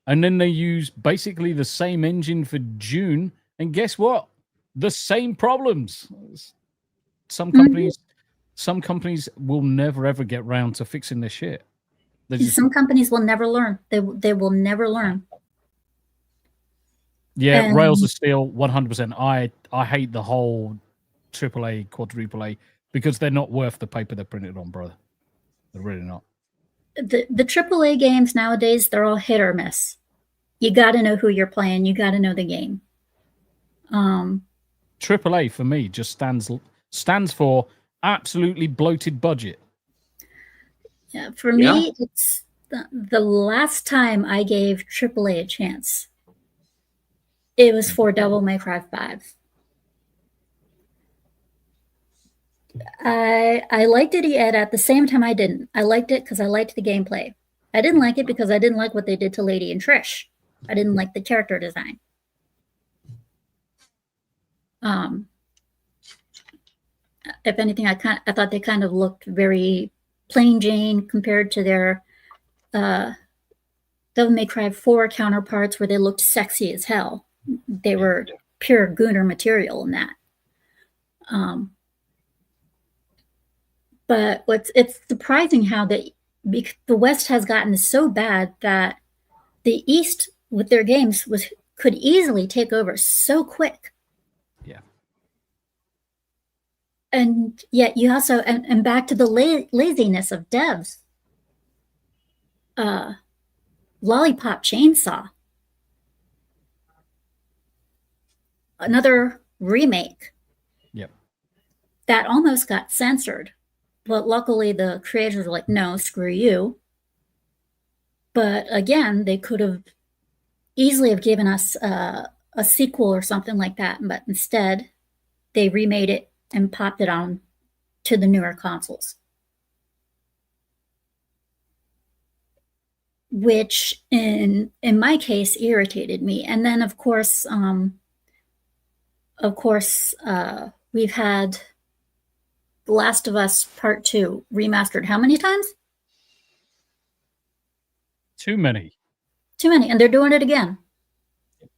And then they use basically the same engine for June, and guess what? The same problems. Some companies will never ever get round to fixing their shit. Some companies will never learn. They will never learn. Yeah, Rails of Steel, 100%. I hate the whole AAA, quadruple A, because they're not worth the paper they're printed on, brother. They're really not. The AAA games nowadays, they're all hit or miss. You got to know who you're playing. You got to know the game. AAA for me just stands for absolutely bloated budget. Yeah, for me, it's the last time I gave AAA a chance. It was for Devil May Cry 5. I liked it, and at the same time I didn't. I liked it because I liked the gameplay. I didn't like it because I didn't like what they did to Lady and Trish. I didn't like the character design. If anything, I thought they kind of looked very plain Jane compared to their Devil May Cry 4 counterparts, where they looked sexy as hell. They were pure gooner material in that. But it's surprising how the West has gotten so bad that the East with their games could easily take over so quick. Yeah. And yet you also and back to the laziness of devs. Lollipop Chainsaw, another remake. Yep. That almost got censored. But luckily, the creators were like, no, screw you. But again, they could have easily have given us a sequel or something like that. But instead, they remade it and popped it on to the newer consoles. Which, in my case, irritated me. And then, of course, we've had The Last of Us Part 2 remastered how many times? Too many. Too many. And they're doing it again.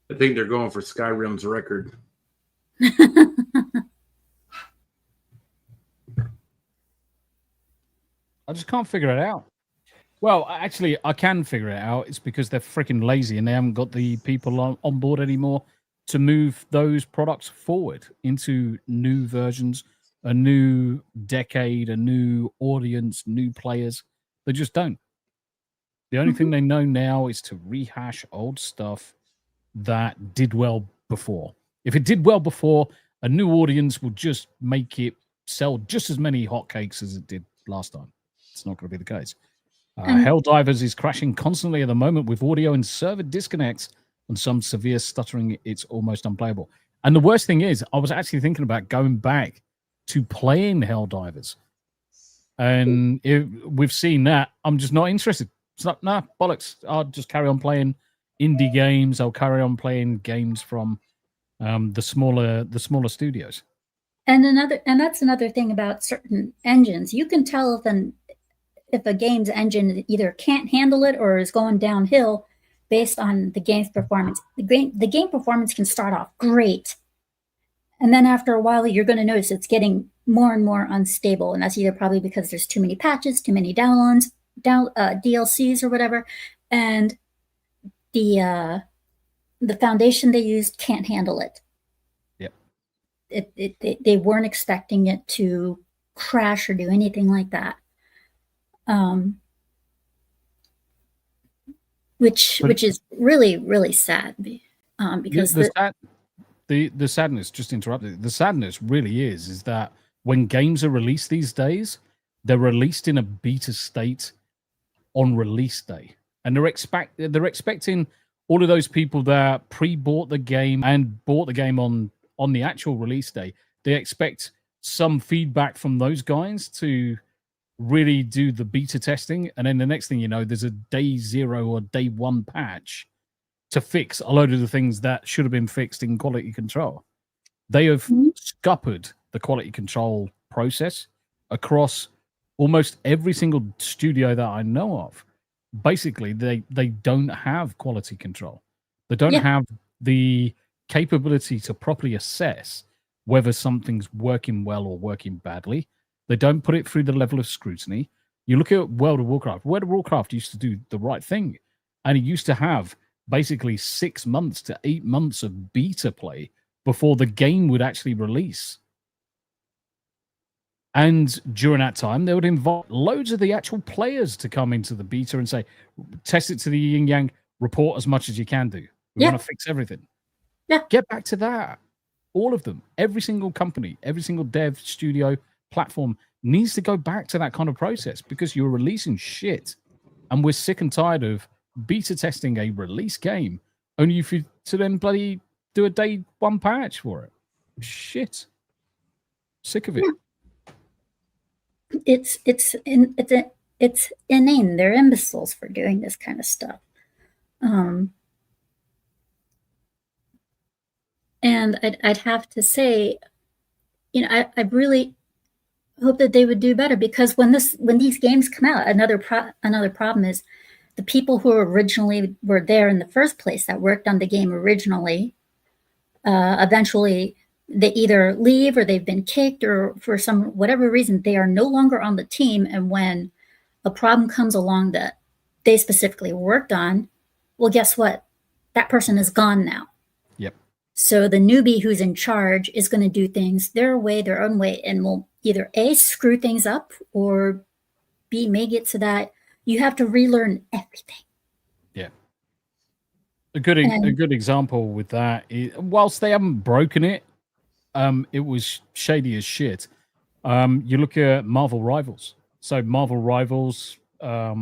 I think they're going for Skyrim's record. I just can't figure it out. Well, actually, I can figure it out. It's because they're freaking lazy and they haven't got the people on board anymore to move those products forward into new versions, a new decade, a new audience, new players. They just don't. The only thing they know now is to rehash old stuff that did well before. If it did well before, a new audience will just make it sell just as many hotcakes as it did last time. It's not going to be the case. Helldivers is crashing constantly at the moment with audio and server disconnects and some severe stuttering. It's almost unplayable. And the worst thing is, I was actually thinking about going back to playing Helldivers. And we've seen that. I'm just not interested. It's not, nah, bollocks. I'll just carry on playing indie games. I'll carry on playing games from the smaller studios. And that's another thing about certain engines. You can tell if a game's engine either can't handle it or is going downhill based on the game's performance. The game performance can start off great, and then after a while, you're going to notice it's getting more and more unstable, and that's either probably because there's too many patches, too many downloads, DLCs or whatever, and the foundation they used can't handle it. Yep. They weren't expecting it to crash or do anything like that. Which is really, really sad. Because the sadness, just interrupted. The sadness really is that when games are released these days, they're released in a beta state on release day. and they're expecting all of those people that pre-bought the game and bought the game on the actual release day. They expect some feedback from those guys to really do the beta testing, and then the next thing you know, there's a day 0 or day 1 patch to fix a load of the things that should have been fixed in quality control. They have scuppered the quality control process across almost every single studio that I know of. Basically, they don't have quality control. They don't have the capability to properly assess whether something's working well or working badly. They don't put it through the level of scrutiny. You look at World of Warcraft. World of Warcraft used to do the right thing, and it used to have basically 6 months to 8 months of beta play before the game would actually release. And during that time, they would invite loads of the actual players to come into the beta and say, test it to the yin yang, report as much as you can do. We want to fix everything. Yeah. Get back to that. All of them, every single company, every single dev, studio, platform needs to go back to that kind of process, because you're releasing shit. And we're sick and tired of beta testing a release game only if you to then bloody do a day 1 patch for it. Shit. Sick of it. Yeah. It's inane. They're imbeciles for doing this kind of stuff. And I'd have to say, I really hope that they would do better, because when these games come out, another problem is the people who originally were there in the first place that worked on the game originally, eventually they either leave or they've been kicked, or for whatever reason they are no longer on the team. And when a problem comes along that they specifically worked on, well, guess what? That person is gone now. Yep. So the newbie who's in charge is going to do things their way, their own way, and will either A, screw things up, or B, make it so that you have to relearn everything. Yeah. A good example with that is, whilst they haven't broken it, it was shady as shit. You look at Marvel Rivals. So Marvel Rivals, a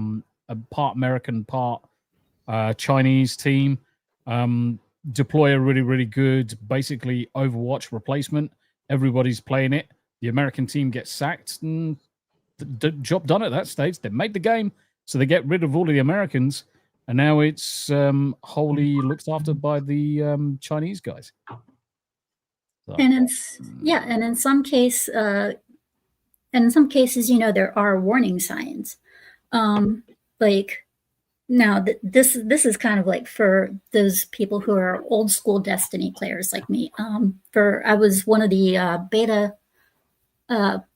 part American, part Chinese team, deploy a really, really good, basically Overwatch replacement. Everybody's playing it. The American team gets sacked, and the job done at that stage. They made the game, so they get rid of all of the Americans, and now it's wholly looked after by the Chinese guys. So. And in some cases, there are warning signs. Like now, this is kind of like for those people who are old school Destiny players like me. I was one of the beta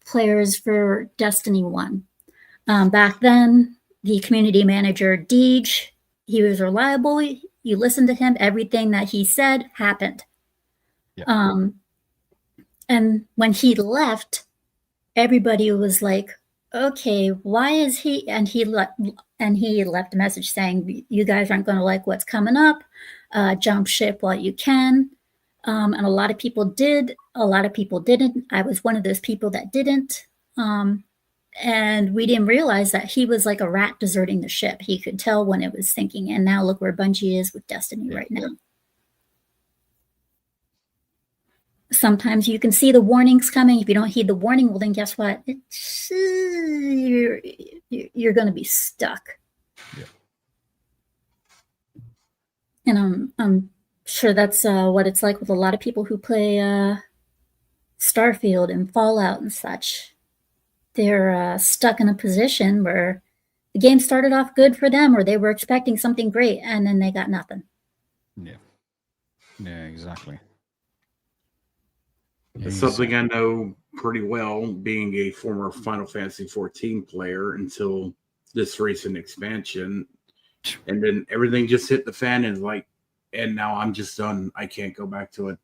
players for Destiny 1. Back then, the community manager, Deej, he was reliable. You listened to him. Everything that he said happened. Yep. And when he left, everybody was like, okay, why is he? And he left a message saying, you guys aren't going to like what's coming up. Jump ship while you can. And a lot of people did. A lot of people didn't. I was one of those people that didn't. And we didn't realize that he was like a rat deserting the ship. He could tell when it was sinking. And now look where Bungie is with Destiny right now. Sometimes you can see the warnings coming. If you don't heed the warning, well, then guess what? You're going to be stuck. Yeah. And I'm sure that's what it's like with a lot of people who play Starfield and Fallout and such. They're stuck in a position where the game started off good for them, or they were expecting something great, and then they got nothing. Yeah. Yeah, exactly. It's something I know pretty well, being a former Final Fantasy 14 player until this recent expansion. And then everything just hit the fan and now I'm just done. I can't go back to it.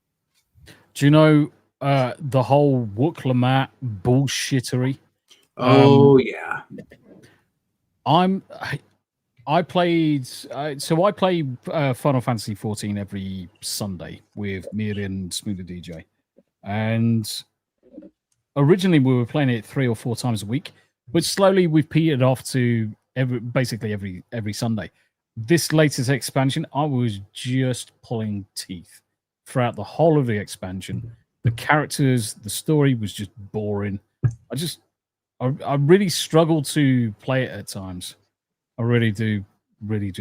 Do you know the whole Wooklamat bullshittery? Oh, yeah. I played Final Fantasy 14 every Sunday with Miriam and Smoother DJ. And originally we were playing it 3 or 4 times a week, but slowly we've petered off to every Sunday. this latest expansion, I was just pulling teeth throughout the whole of the expansion. The characters, the story was just boring. I really struggle to play it at times. I really do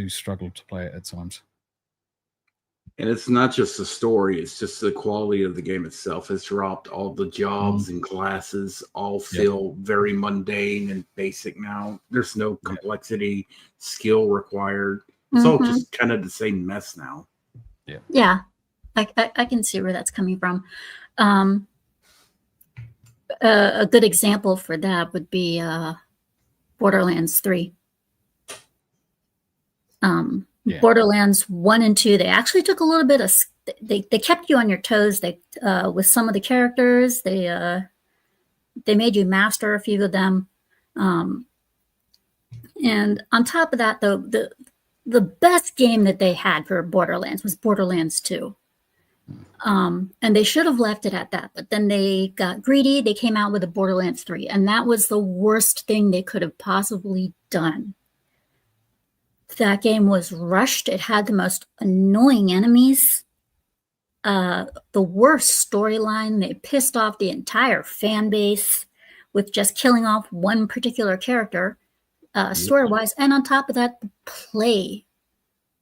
struggle to play it at times. And it's not just the story, it's just the quality of the game itself. It's dropped. All the jobs and classes all feel very mundane and basic now. There's no complexity, skill required. It's all just kind of the same mess now. Yeah. I can see where that's coming from. A good example for that would be Borderlands 3. Borderlands 1 and 2, they actually took a little bit of they kept you on your toes. They with some of the characters, they made you master a few of them. And on top of that, though, the best game that they had for Borderlands was Borderlands 2. And they should have left it at that, but then they got greedy. They came out with a Borderlands 3, and that was the worst thing they could have possibly done. That game was rushed. It had the most annoying enemies, the worst storyline. They pissed off the entire fan base with just killing off one particular character, story-wise. And on top of that, the play.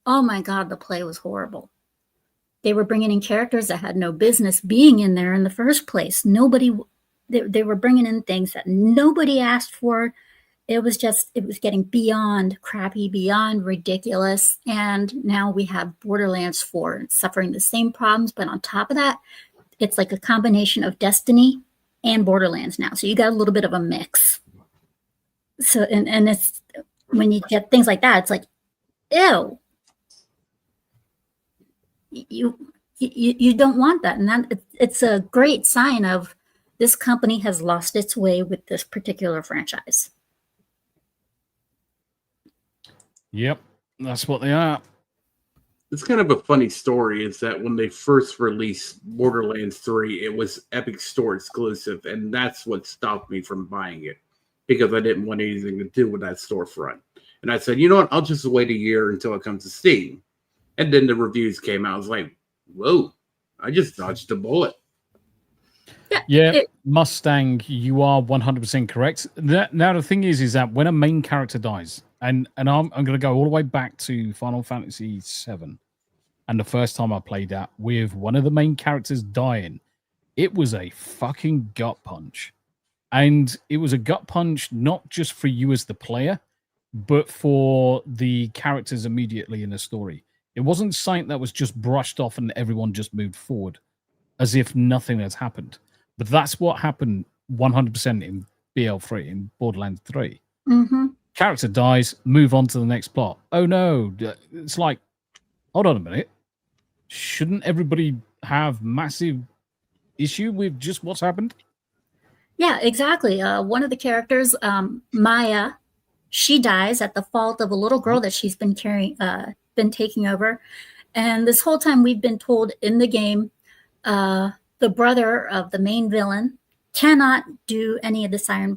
Oh my God, the play was horrible. They were bringing in characters that had no business being in there in the first place. They were bringing in things that nobody asked for. It was getting beyond crappy, beyond ridiculous. And now we have Borderlands 4 suffering the same problems. But on top of that, it's like a combination of Destiny and Borderlands now. So you got a little bit of a mix. So, and it's when you get things like that, it's like, ew. You don't want that. And that it's a great sign of this company has lost its way with this particular franchise. Yep, that's what they are. It's kind of a funny story is that when they first released Borderlands 3, it was Epic Store exclusive, and that's what stopped me from buying it because I didn't want anything to do with that storefront. And I said, you know what, I'll just wait a year until it comes to Steam. And then the reviews came out. I was like, whoa, I just dodged a bullet. Yeah, Mustang, you are 100% correct. Now, the thing is that when a main character dies, and I'm going to go all the way back to Final Fantasy VII, and the first time I played that with one of the main characters dying, it was a fucking gut punch. And it was a gut punch not just for you as the player, but for the characters immediately in the story. It wasn't something that was just brushed off and everyone just moved forward as if nothing has happened. But that's what happened 100% in BL3, in Borderlands 3. Character dies, move on to the next plot. Oh no, it's like, hold on a minute. Shouldn't everybody have massive issue with just what's happened? Yeah, exactly. One of the characters, Maya, she dies at the fault of a little girl that she's been been taking over. And this whole time we've been told in the game, the brother of the main villain cannot do any of the siren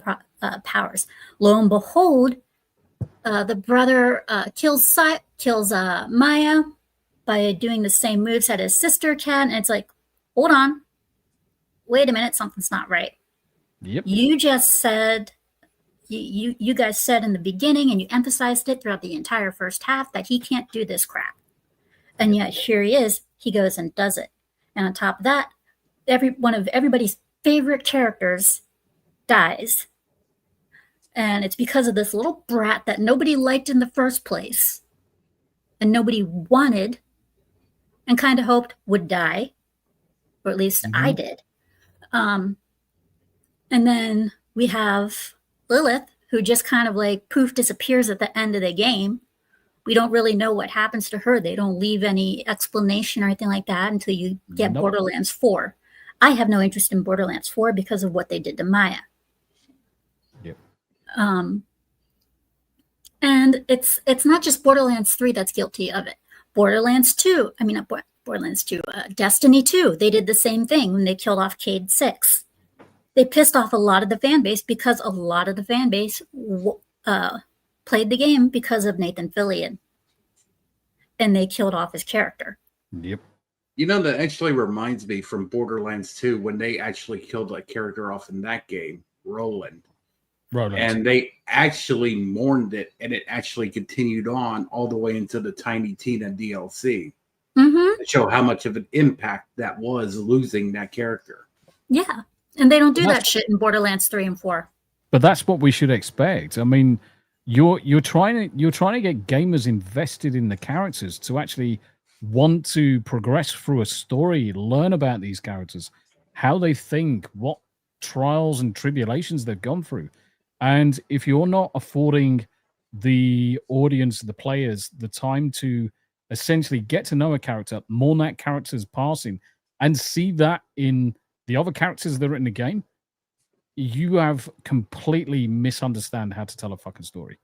powers. Lo and behold, the brother kills Maya by doing the same moves that his sister can. And it's like, hold on, wait a minute, something's not right. Yep. You just said, you guys said in the beginning, and you emphasized it throughout the entire first half, that he can't do this crap. And yet here he is, he goes and does it. And on top of that, one of everybody's favorite characters dies. And it's because of this little brat that nobody liked in the first place and nobody wanted and kind of hoped would die, or at least I did. And then we have Lilith, who just kind of like poof disappears at the end of the game. We don't really know what happens to her. They don't leave any explanation or anything like that until you get Borderlands 4. I have no interest in Borderlands 4 because of what they did to Maya. Yep. And it's not just Borderlands 3 that's guilty of it. Borderlands 2, Destiny 2, they did the same thing when they killed off Cade 6. They pissed off a lot of the fan base because a lot of the fan base played the game because of Nathan Fillion. and they killed off his character. Yep. You know, that actually reminds me from Borderlands 2 when they actually killed a character off in that game, Roland. And they actually mourned it, and it actually continued on all the way into the Tiny Tina DLC to show how much of an impact that was losing that character. Yeah, and they don't do that shit in Borderlands 3 and 4. But that's what we should expect. I mean, you're trying to get gamers invested in the characters to actually want to progress through a story, learn about these characters, how they think, what trials and tribulations they've gone through. And if you're not affording the audience, the players, the time to essentially get to know a character, mourn that character's passing, and see that in the other characters that are in the game, you have completely misunderstood how to tell a fucking story.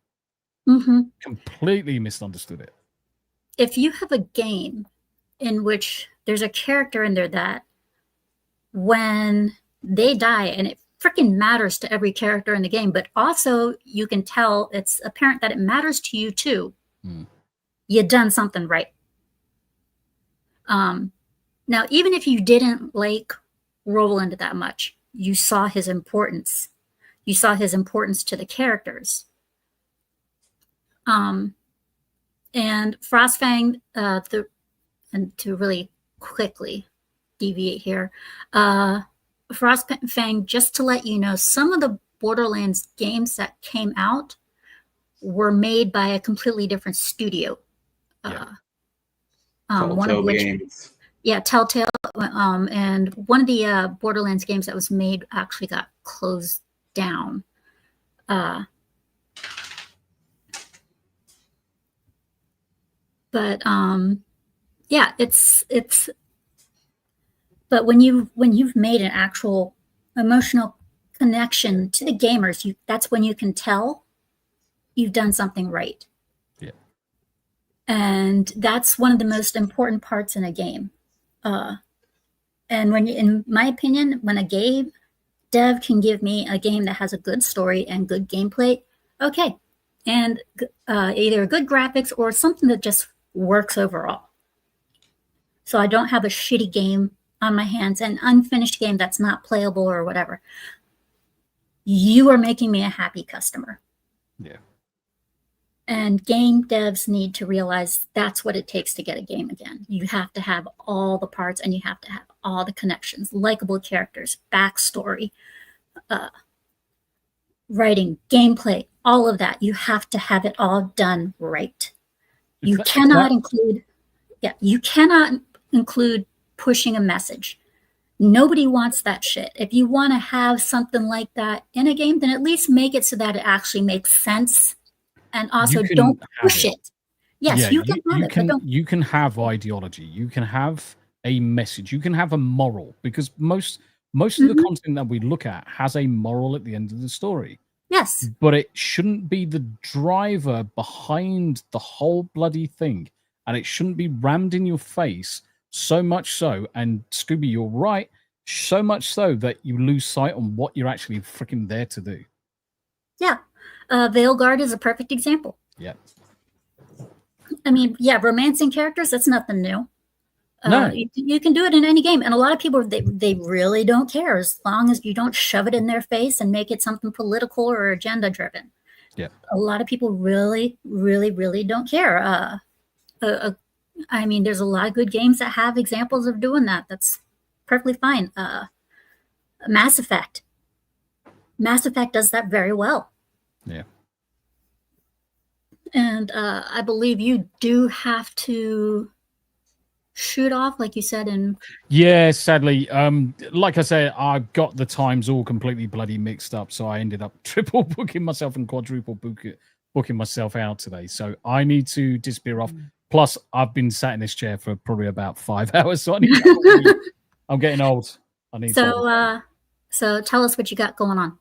Completely misunderstood it. If you have a game in which there's a character in there that when they die, and it freaking matters to every character in the game, but also you can tell it's apparent that it matters to you too, you've done something right. Now, even if you didn't like Roland that much, you saw his importance. You saw his importance to the characters. And Frostfang, and to really quickly deviate here, Frostfang, just to let you know, some of the Borderlands games that came out were made by a completely different studio. One of which, games. Yeah, Telltale, and one of the Borderlands games that was made actually got closed down. But yeah, it's. But when you've made an actual emotional connection to the gamers, that's when you can tell you've done something right. Yeah. And that's one of the most important parts in a game. And in my opinion, when a game dev can give me a game that has a good story and good gameplay, okay, and either good graphics or something that just works overall. So I don't have a shitty game on my hands, an unfinished game that's not playable or whatever. You are making me a happy customer. Yeah. And game devs need to realize that's what it takes to get a game again. You have to have all the parts, and you have to have all the connections, likable characters, backstory, writing, gameplay, all of that. You have to have it all done right. You cannot include pushing a message. Nobody wants that shit. If you want to have something like that in a game, then at least make it so that it actually makes sense, and also don't push it. Yes, yeah, you can have ideology. You can have a message. You can have a moral, because most of the content that we look at has a moral at the end of the story. Yes. But it shouldn't be the driver behind the whole bloody thing. And it shouldn't be rammed in your face so much so, and Scooby, you're right, so much so that you lose sight on what you're actually freaking there to do. Yeah. Veilguard is a perfect example. Yeah. I mean, yeah, romancing characters, that's nothing new. No. You can do it in any game. And a lot of people, they really don't care as long as you don't shove it in their face and make it something political or agenda driven. Yeah. A lot of people really, really, really don't care. I mean, there's a lot of good games that have examples of doing that. That's perfectly fine. Mass Effect. Mass Effect does that very well. Yeah. And I believe you do have to shoot off, like you said. Yeah, sadly. Like I said, I got the times all completely bloody mixed up, so I ended up triple booking myself and quadruple booking myself out today. So I need to disappear off. Plus, I've been sat in this chair for probably about 5 hours, so I need to I'm getting old. I need so tell us what you got going on.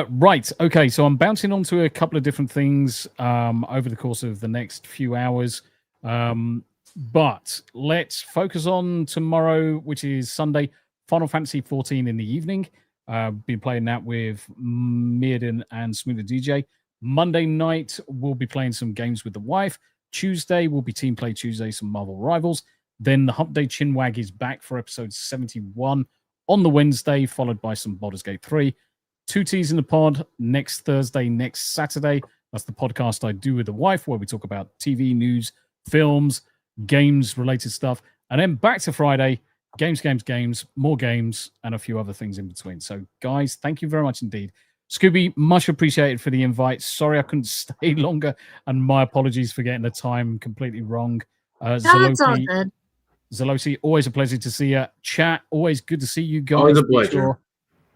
Right. Okay. So I'm bouncing onto a couple of different things over the course of the next few hours. But let's focus on tomorrow, which is Sunday, Final Fantasy 14 in the evening. Been playing that with Mearden and Smoother DJ. Monday night, we'll be playing some games with the wife. Tuesday will be Team Play Tuesday, some Marvel Rivals. Then the Hump Day Chinwag is back for episode 71 on the Wednesday, followed by some Baldur's Gate 3. 2 T's in the pod next Thursday, next Saturday. That's the podcast I do with the wife, where we talk about TV, news, films, games-related stuff. And then back to Friday, games, more games, and a few other things in between. So, guys, thank you very much indeed. Scooby, much appreciated for the invite. Sorry I couldn't stay longer, and my apologies for getting the time completely wrong. That's all good. Zalosi, always a pleasure to see you. Chat, always good to see you guys. Always a pleasure.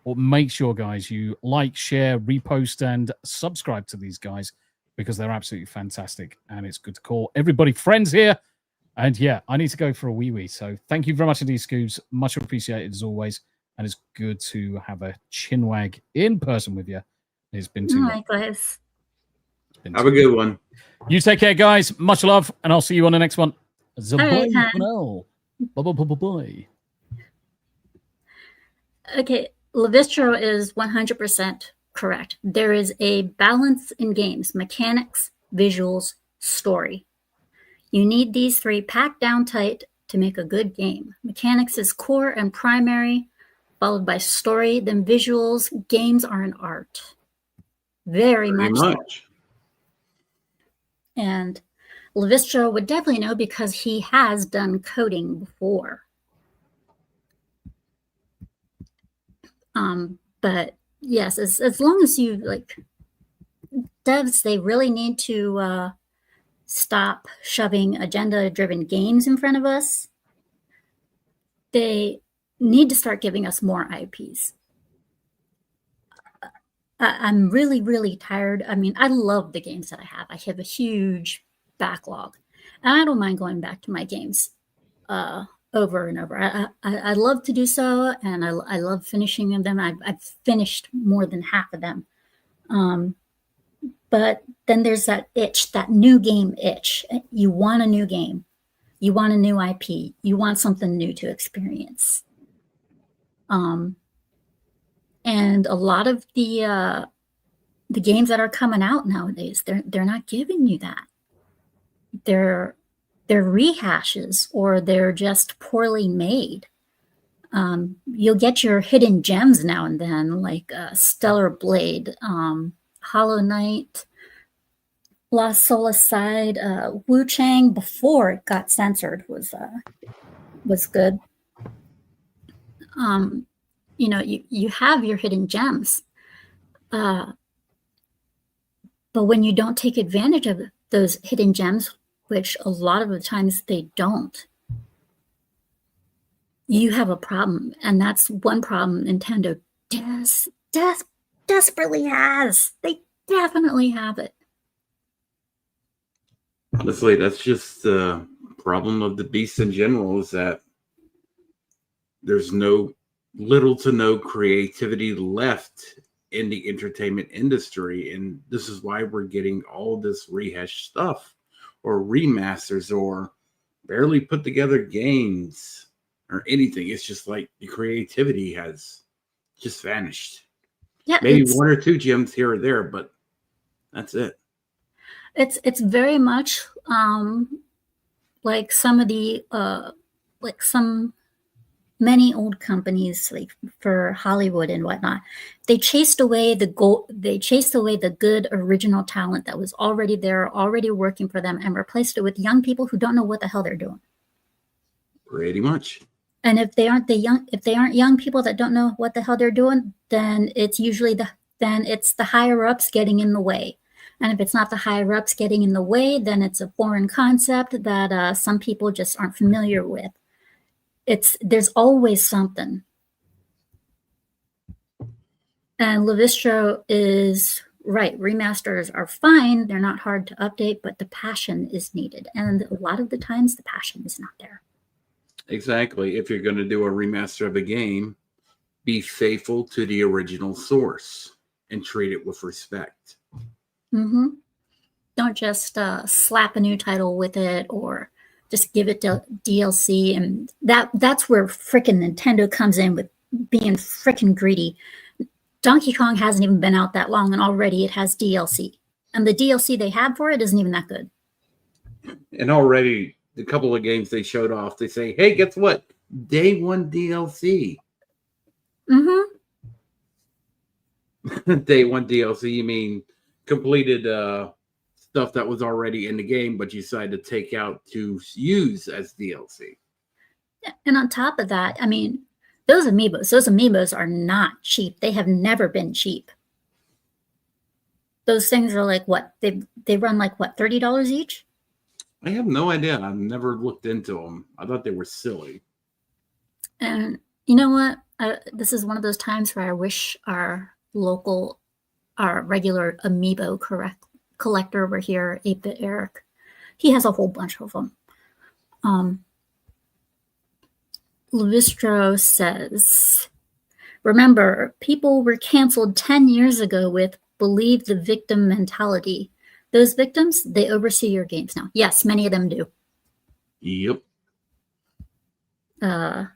Make sure, guys, you like, share, repost, and subscribe to these guys, because they're absolutely fantastic, and it's good to call everybody friends here. And yeah, I need to go for a wee. So thank you very much indeed, Scoobs. Much appreciated as always. And it's good to have a chinwag in person with you. It's been too long. Likewise. Have a good one. You take care, guys. Much love, and I'll see you on the next one. Bye. Okay, Levistro is 100% correct. There is a balance in games: mechanics, visuals, story. You need these three packed down tight to make a good game. Mechanics is core and primary, followed by story, then visuals. Games are an art. Very much. So. And Levistro would definitely know, because he has done coding before. But yes, as long as you like, devs, they really need to stop shoving agenda-driven games in front of us. They need to start giving us more IPs. I'm really, really tired. I mean, I love the games that I have. I have a huge backlog, and I don't mind going back to my games over and over. I love to do so, and I love finishing them. I've finished more than half of them. But then there's that itch, that new game itch. You want a new game. You want a new IP. You want something new to experience. And a lot of the games that are coming out nowadays, they're not giving you that. They're rehashes, or they're just poorly made. You'll get your hidden gems now and then, like Stellar Blade, Hollow Knight, Lost Soul Aside, Wu Chang, before it got censored, was good. You know, you have your hidden gems, but when you don't take advantage of those hidden gems, which a lot of the times they don't, you have a problem. And that's one problem Nintendo desperately has. They definitely have it. Honestly, that's just the problem of the beast in general, is that there's little to no creativity left in the entertainment industry. And this is why we're getting all this rehash stuff, or remasters, or barely put together games, or anything. It's just like the creativity has just vanished. Yeah, maybe one or two gems here or there, but that's it. It's very much like some of the many old companies, like for Hollywood and whatnot. They chased away the good original talent that was already there, already working for them, and replaced it with young people who don't know what the hell they're doing. Pretty much. And if they aren't young people that don't know what the hell they're doing, then it's usually the higher ups getting in the way. And if it's not the higher ups getting in the way, then it's a foreign concept that some people just aren't familiar with. There's always something. And Levistro is right. Remasters are fine. They're not hard to update, but the passion is needed. And a lot of the times the passion is not there. Exactly. If you're going to do a remaster of a game, be faithful to the original source and treat it with respect. Mm-hmm. Don't just slap a new title with it, or just give it DLC. And that's where frickin' Nintendo comes in with being frickin' greedy. Donkey Kong hasn't even been out that long, and already it has DLC. And the DLC they have for it isn't even that good. And already the couple of games they showed off, they say, "Hey, guess what? Day one DLC." Mm-hmm. Day one DLC, you mean completed stuff that was already in the game, but you decided to take out to use as DLC. And on top of that, I mean, those amiibos are not cheap. They have never been cheap. Those things are like what? They run like what, $30 each? I have no idea. I've never looked into them. I thought they were silly. And you know what? This is one of those times where I wish our regular amiibo collector over here, 8-Bit Eric, he has a whole bunch of them. Luvistro says, remember, people were canceled 10 years ago with believe the victim mentality. Those victims, they oversee your games now. Yes, many of them do. Yep.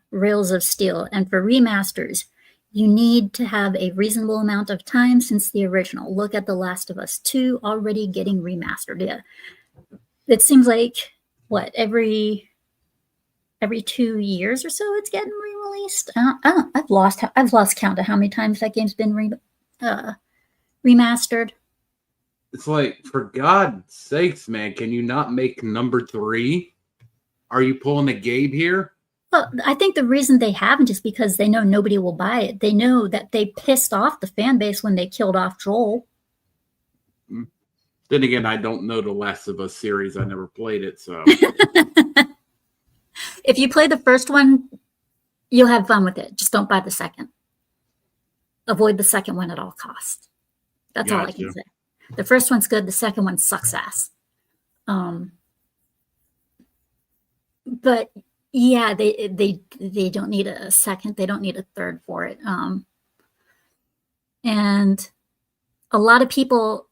Rails of Steel. And for remasters, you need to have a reasonable amount of time since the original. Look at The Last of Us 2 already getting remastered. Yeah. It seems like, what, every 2 years or so it's getting re-released. I've lost count of how many times that game's been remastered. It's like, for God's sakes, man, can you not make number 3? Are you pulling a Gabe here? Well, I think the reason they haven't is because they know nobody will buy it. They know that they pissed off the fan base when they killed off Joel. Then again, I don't know the Last of Us series. I never played it, so. If you play the first one, you'll have fun with it. Just don't buy the second. Avoid the second one at all costs. That's all I can say. The first one's good. The second one sucks ass. But yeah, they don't need a second. They don't need a third for it. And a lot of people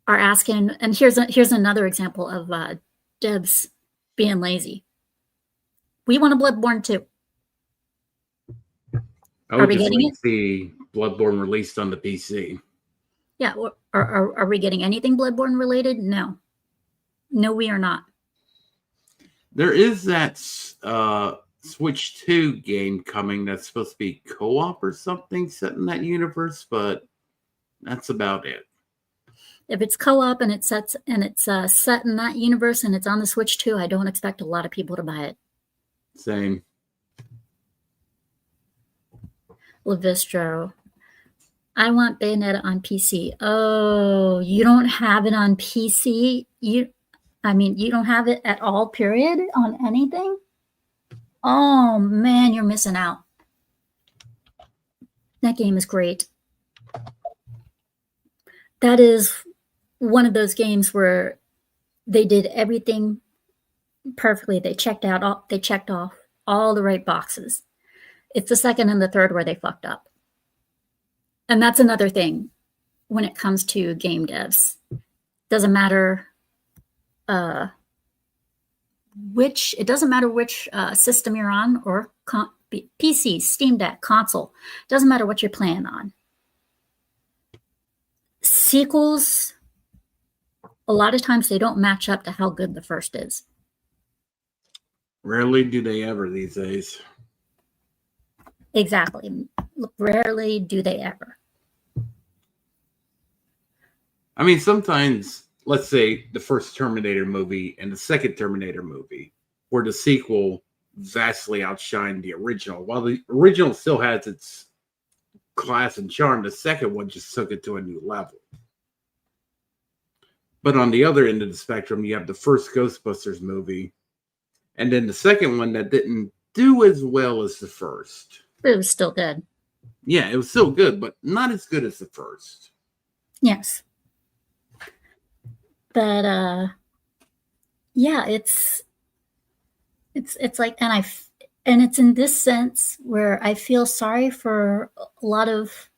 are asking, and here's another example of devs being lazy. We want a Bloodborne 2. Are we getting it? See Bloodborne released on the PC. Yeah. Are we getting anything Bloodborne related? No. No, we are not. There is that Switch 2 game coming that's supposed to be co-op or something set in that universe, but that's about it. If it's co-op and it's set in that universe and it's on the Switch 2, I don't expect a lot of people to buy it. Same. Levistro, I want Bayonetta on PC. Oh, you don't have it on PC? You don't have it at all, period, on anything? Oh, man, you're missing out. That game is great. That is one of those games where they did everything perfectly. They checked off all the right boxes. It's the second and the third where they fucked up. And that's another thing when it comes to game devs. Doesn't matter which system you're on, or PC, Steam Deck, console. Doesn't matter what you're playing on. Sequels, a lot of times they don't match up to how good the first is. Rarely do they ever these days. Exactly. Rarely do they ever. I mean, sometimes, let's say the first Terminator movie and the second Terminator movie, where the sequel vastly outshined the original. While the original still has its class and charm, the second one just took it to a new level. But on the other end of the spectrum, you have the first Ghostbusters movie, and then the second one that didn't do as well as the first. But it was still good. Yeah, it was still good, but not as good as the first. Yes. But yeah, it's like, and it's in this sense where I feel sorry for a lot of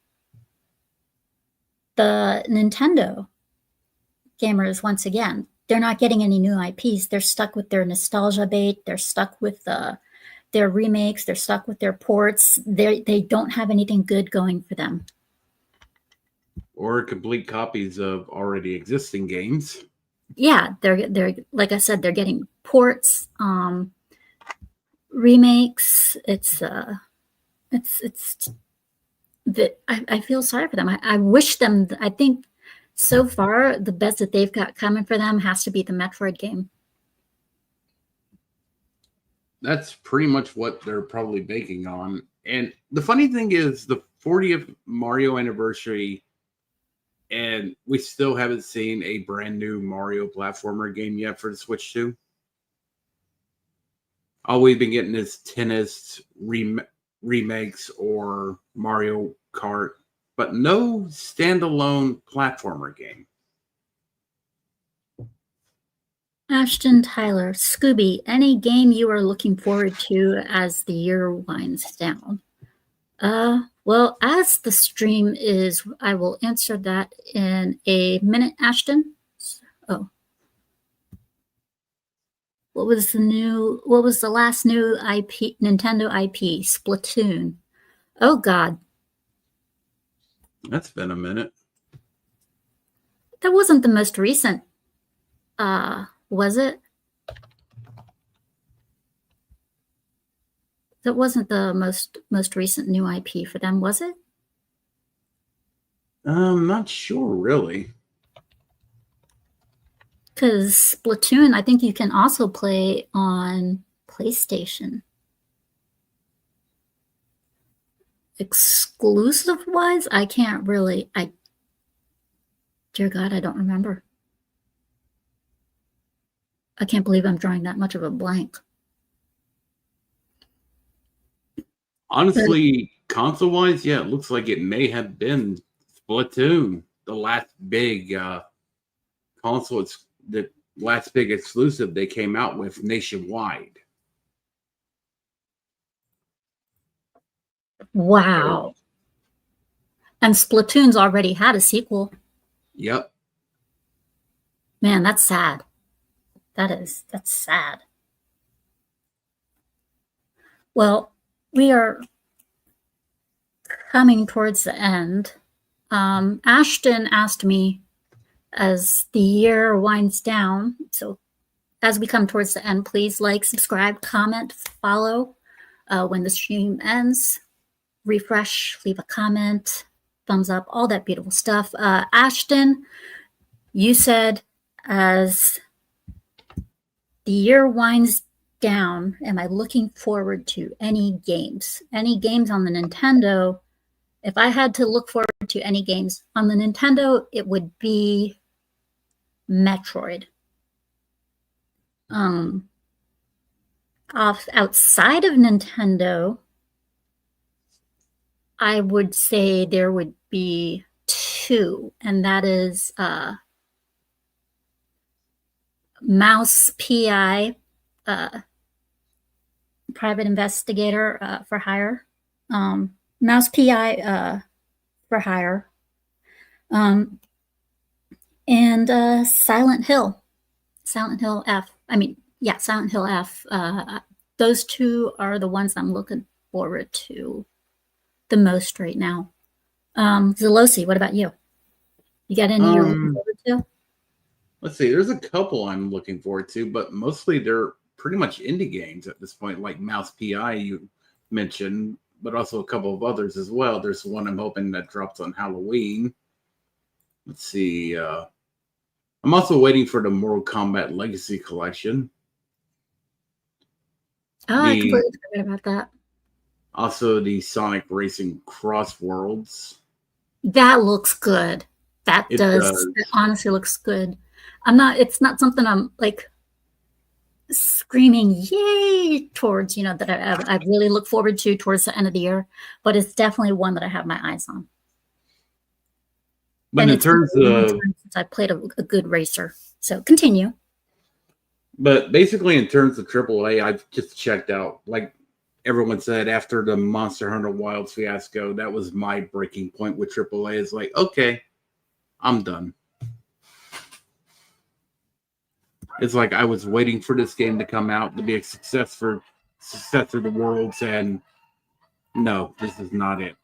the Nintendo gamers. Once again, they're not getting any new IPs. They're stuck with their nostalgia bait. They're stuck with their remakes. They're stuck with their ports. They don't have anything good going for them. Or complete copies of already existing games. yeah, they're like I said, they're getting ports, remakes. It's that I feel sorry for them. I wish them. I think so far the best that they've got coming for them has to be the Metroid game. That's pretty much what they're probably banking on. And the funny thing is, the 40th Mario anniversary, and we still haven't seen a brand new Mario platformer game yet for the Switch 2. All we've been getting is tennis remakes or Mario Kart, but no standalone platformer game. Ashton Tyler, Scooby, any game you are looking forward to as the year winds down? Well, as the stream is, I will answer that in a minute, Ashton. Oh. What was the last new IP, Nintendo IP? Splatoon. Oh God. That's been a minute. That wasn't the most recent, was it? That wasn't the most recent new IP for them, was it? I'm not sure, really. Because Splatoon, I think you can also play on PlayStation. Exclusive-wise, I can't really. Dear God, I don't remember. I can't believe I'm drawing that much of a blank. Honestly, console-wise, yeah, it looks like it may have been Splatoon, the last big console. It's the last big exclusive they came out with nationwide. Wow. And Splatoon's already had a sequel. Yep. Man, that's sad. That's sad. Well, we are coming towards the end. Ashton asked me as the year winds down, so as we come towards the end, please like, subscribe, comment, follow. When the stream ends, refresh, leave a comment, thumbs up, all that beautiful stuff. Ashton, you said as the year winds down, am I looking forward to any games? Any games on the Nintendo? If I had to look forward to any games on the Nintendo, it would be Metroid. Outside of Nintendo, I would say there would be two, and that is Mouse PI, Private Investigator for Hire. Mouse PI for Hire. And Silent Hill. Silent Hill F. Silent Hill F. Those two are the ones I'm looking forward to the most right now. Zelosi, what about you? You got any you're looking forward to? Let's see. There's a couple I'm looking forward to, but mostly they're pretty much indie games at this point, like Mouse PI you mentioned, but also a couple of others as well. There's one I'm hoping that drops on Halloween. Let's see. I'm also waiting for the Mortal Kombat Legacy Collection. Oh, I completely forgot about that. Also, the Sonic Racing Cross Worlds. That looks good. It does. It honestly looks good. It's not something I'm like screaming yay towards, that I really look forward to towards the end of the year, but it's definitely one that I have my eyes on. But and in terms of, since I played a good racer, so continue. But basically, in terms of AAA, I've just checked out. Like everyone said, after the Monster Hunter Wilds fiasco, that was my breaking point with AAA. Is like, okay, I'm done. It's like I was waiting for this game to come out to be a successor to the Worlds, and no, this is not it.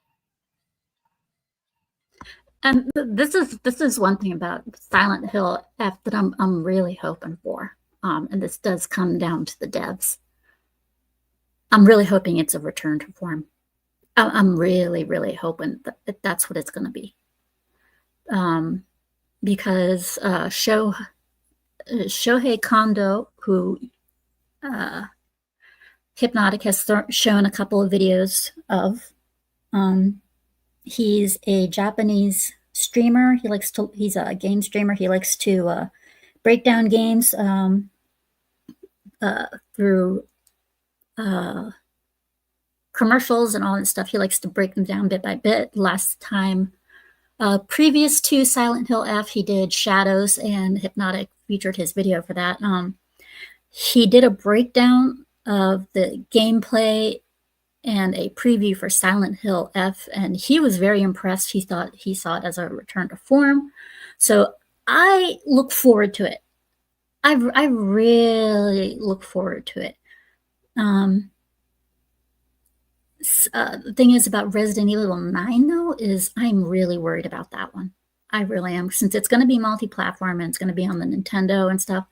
And this is one thing about Silent Hill F that I'm really hoping for. And this does come down to the devs. I'm really hoping it's a return to form. I'm really, really hoping that that's what it's going to be. Because Shohei Kondo, who Hypnotic has shown a couple of videos of, he's a Japanese streamer. He's a game streamer. He likes to break down games through commercials and all that stuff. He likes to break them down bit by bit. Last time, previous to Silent Hill F, he did Shadows, and Hypnotic featured his video for that. He did a breakdown of the gameplay and a preview for Silent Hill F, and he was very impressed. He saw it as a return to form. So I look forward to it. I really look forward to it. The thing is about Resident Evil 9, though, is I'm really worried about that one. I really am, since it's going to be multi-platform and it's going to be on the Nintendo and stuff.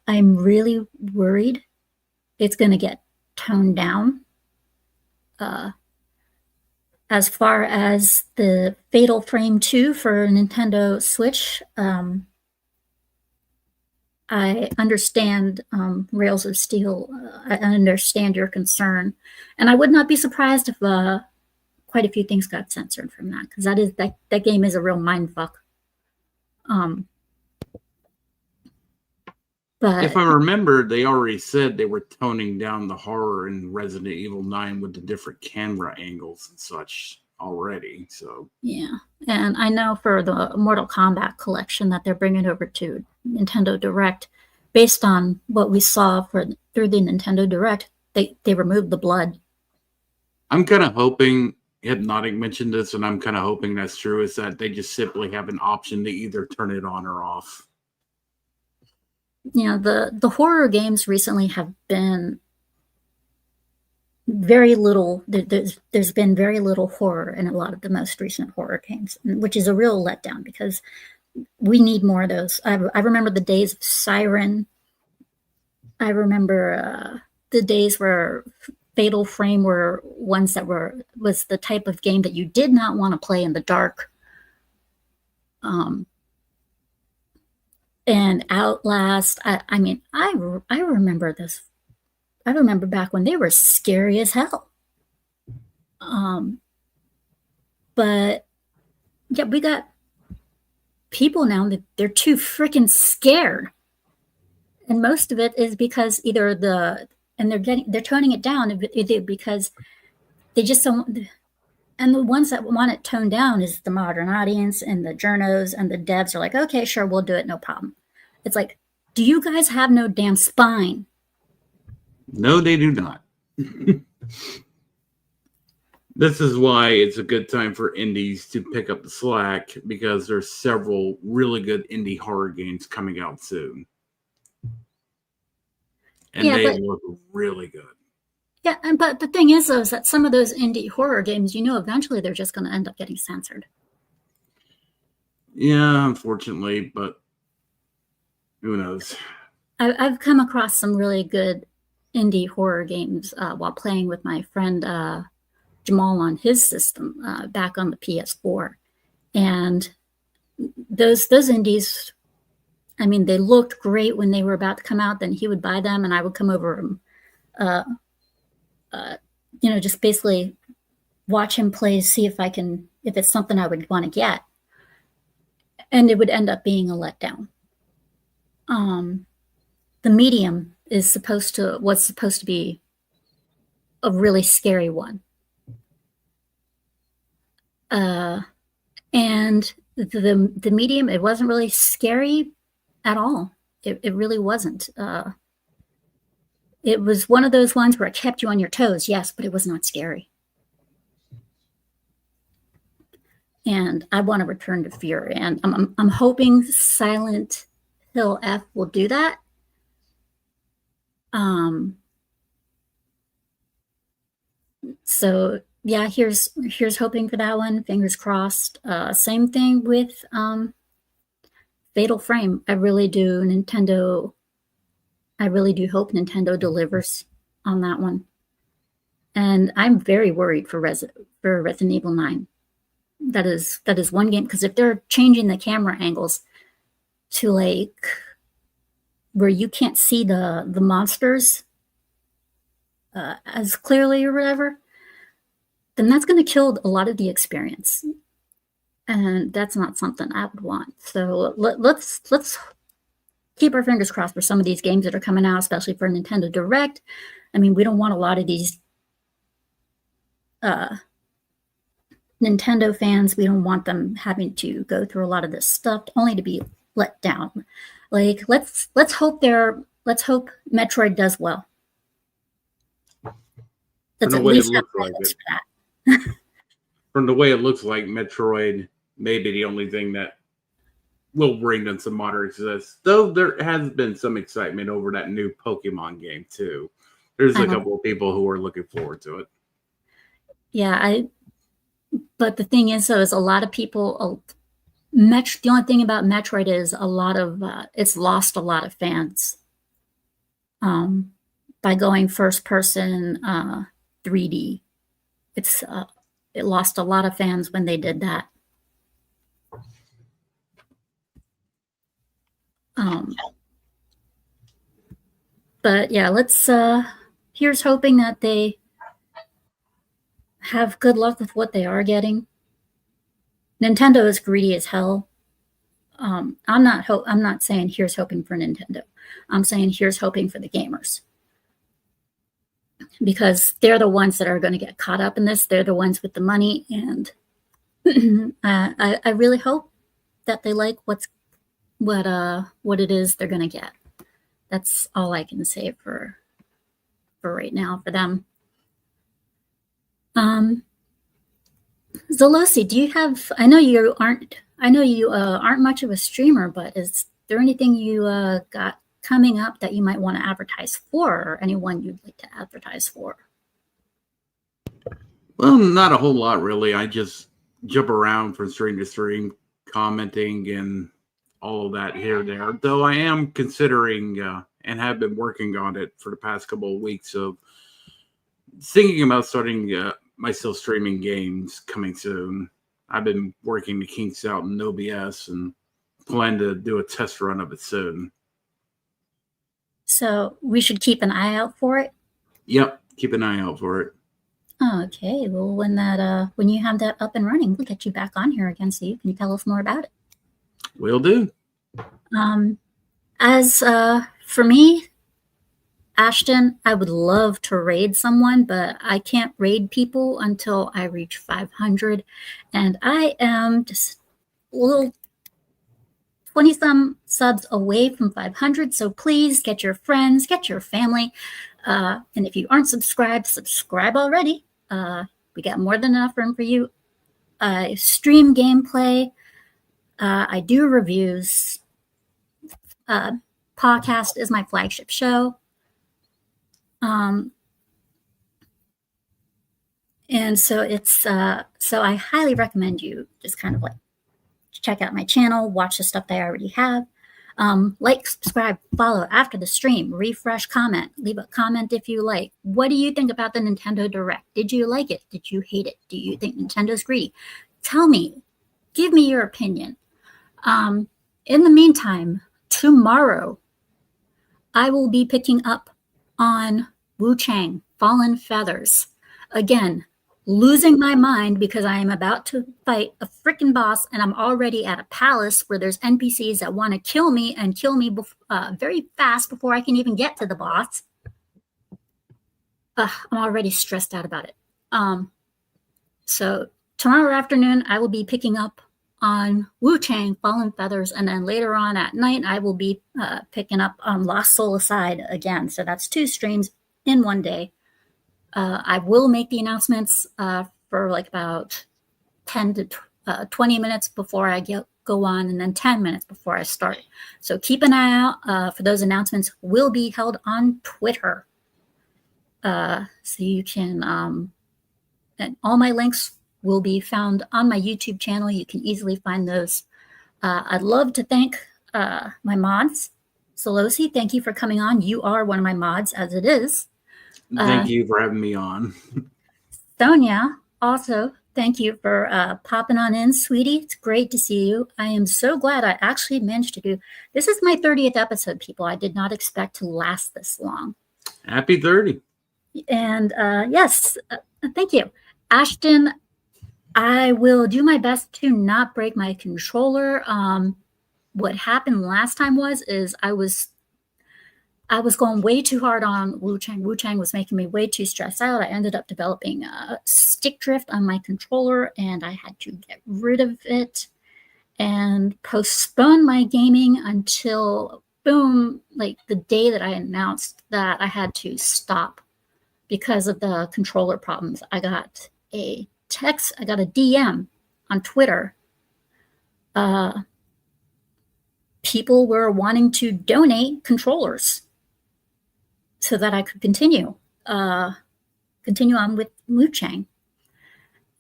I'm really worried it's going to get toned down. As far as the Fatal Frame 2 for Nintendo Switch, I understand Rails of Steel. I understand your concern, and I would not be surprised if quite a few things got censored from that, because that game is a real mindfuck. But if I remember, they already said they were toning down the horror in Resident Evil 9 with the different camera angles and such already. So yeah, and I know for the Mortal Kombat collection that they're bringing over to Nintendo Direct, based on what we saw through the Nintendo Direct, they removed the blood. I'm kind of hoping, Hypnotic mentioned this, and I'm kind of hoping that's true, is that they just simply have an option to either turn it on or off. You know, the horror games recently have been very little. There's been very little horror in a lot of the most recent horror games, which is a real letdown, because we need more of those. I remember the days of Siren. I remember the days where Fatal Frame were ones that was the type of game that you did not want to play in the dark. And Outlast. I mean, I remember this. I remember back when they were scary as hell. But yeah, we got people now that they're too freaking scared, and most of it is because either they're toning it down because they just don't. And the ones that want it toned down is the modern audience, and the journos and the devs are like, okay, sure, we'll do it, no problem. It's like, do you guys have no damn spine? No, they do not. This is why it's a good time for indies to pick up the slack, because there's several really good indie horror games coming out soon. And they look really good. Yeah, but the thing is, though, is that some of those indie horror games, eventually they're just going to end up getting censored. Yeah, unfortunately, but who knows? I've come across some really good indie horror games while playing with my friend Jamal on his system back on the PS4. And those indies, I mean, they looked great when they were about to come out. Then he would buy them, and I would come over and just basically watch him play, see if it's something I would want to get. And it would end up being a letdown. The Medium was supposed to be a really scary one. And the Medium, it wasn't really scary at all. It really wasn't. It was one of those ones where it kept you on your toes, yes, but it was not scary. And I want to return to fear, and I'm hoping Silent Hill F will do that. So yeah, here's hoping for that one. Fingers crossed. Same thing with Fatal Frame. I really do hope Nintendo delivers on that one. And I'm very worried for Resident Evil 9. That is one game, because if they're changing the camera angles to like where you can't see the monsters as clearly or whatever, then that's going to kill a lot of the experience, and that's not something I would want. So let's keep our fingers crossed for some of these games that are coming out, especially for Nintendo Direct. I mean, we don't want a lot of these Nintendo fans. We don't want them having to go through a lot of this stuff only to be let down. Like, let's hope Metroid does well. That's at least from the way it looks like, Metroid may be the only thing that will bring them some moderate success. Though there has been some excitement over that new Pokemon game too. There's a couple of people who are looking forward to it. Yeah, but the thing is, though, is a lot of people. The only thing about Metroid is it's lost a lot of fans. By going first person 3D, it lost a lot of fans when they did that. But yeah, here's hoping that they have good luck with what they are getting. Nintendo is greedy as hell. I'm not saying here's hoping for Nintendo. I'm saying here's hoping for the gamers, because they're the ones that are going to get caught up in this. They're the ones with the money, and I really hope that they like what it is they're going to get. That's all I can say for right now for them. Zolosi, do you have? I know you aren't much of a streamer, but is there anything you got coming up that you might want to advertise for, or anyone you'd like to advertise for? Well, not a whole lot, really. I just jump around from stream to stream, commenting and all of that here and there. Though I am considering and have been working on it for the past couple of weeks of thinking about starting myself streaming games coming soon. I've been working the kinks out in OBS and plan to do a test run of it soon. So we should keep an eye out for it? Yep, keep an eye out for it. Okay, well, when you have that up and running, we'll get you back on here again so you can tell us more about it. Will do. As for me, Ashton, I would love to raid someone, but I can't raid people until I reach 500, and I am just a little 20-some subs away from 500, so please get your friends, get your family, and if you aren't subscribed, subscribe already. We got more than enough room for you. I stream gameplay. I do reviews. PAWCAST is my flagship show. And so so I highly recommend you just kind of like check out my channel, watch the stuff that I already have. Like, subscribe, follow after the stream, refresh, comment, leave a comment if you like. What do you think about the Nintendo Direct? Did you like it? Did you hate it? Do you think Nintendo's greedy? Tell me, give me your opinion. In the meantime, tomorrow, I will be picking up on Wu Chang, Fallen Feathers. Again, losing my mind because I am about to fight a freaking boss, and I'm already at a palace where there's NPCs that want to kill me and kill me very fast before I can even get to the boss. I'm already stressed out about it. So tomorrow afternoon, I will be picking up on Wu Chang, Fallen Feathers, and then later on at night, I will be picking up on Lost Soul Aside again. So that's 2 streams in one day. I will make the announcements for like about 10 to 20 minutes before I go on, and then 10 minutes before I start. So keep an eye out for those announcements. Will be held on Twitter. So you can, and all my links will be found on my YouTube channel. You can easily find those. I'd love to thank my mods. Solosi, thank you for coming on. You are one of my mods as it is. Thank you for having me on. Sonia, also, thank you for popping on in, sweetie. It's great to see you. I am so glad I actually managed to do this. Is my 30th episode, people. I did not expect to last this long. Happy 30. And yes, thank you. Ashton, I will do my best to not break my controller. What happened last time is I was going way too hard on Wu Chang. Wu Chang was making me way too stressed out. I ended up developing stick drift on my controller, and I had to get rid of it and postpone my gaming until, boom, like the day that I announced that I had to stop because of the controller problems. I got a text, I got a DM on Twitter. People were wanting to donate controllers so that I could continue on with Wu Chang.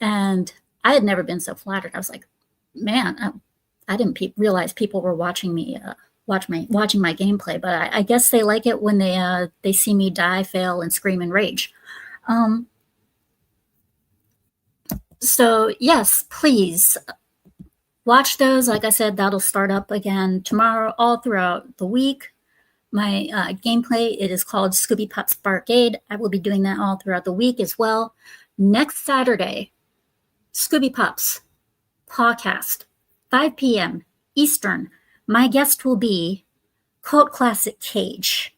And I had never been so flattered. I was like, man, I didn't realize people were watching me, watching my gameplay, but I guess they like it when they see me die, fail, and scream and rage. So yes, please watch those. Like I said, that'll start up again tomorrow, all throughout the week. My gameplay, it is called SCOOBYPUP'S Barcade. I will be doing that all throughout the week as well. Next Saturday, SCOOBYPUP'S PAWCAST, 5 p.m. Eastern. My guest will be Cult Classic Cage.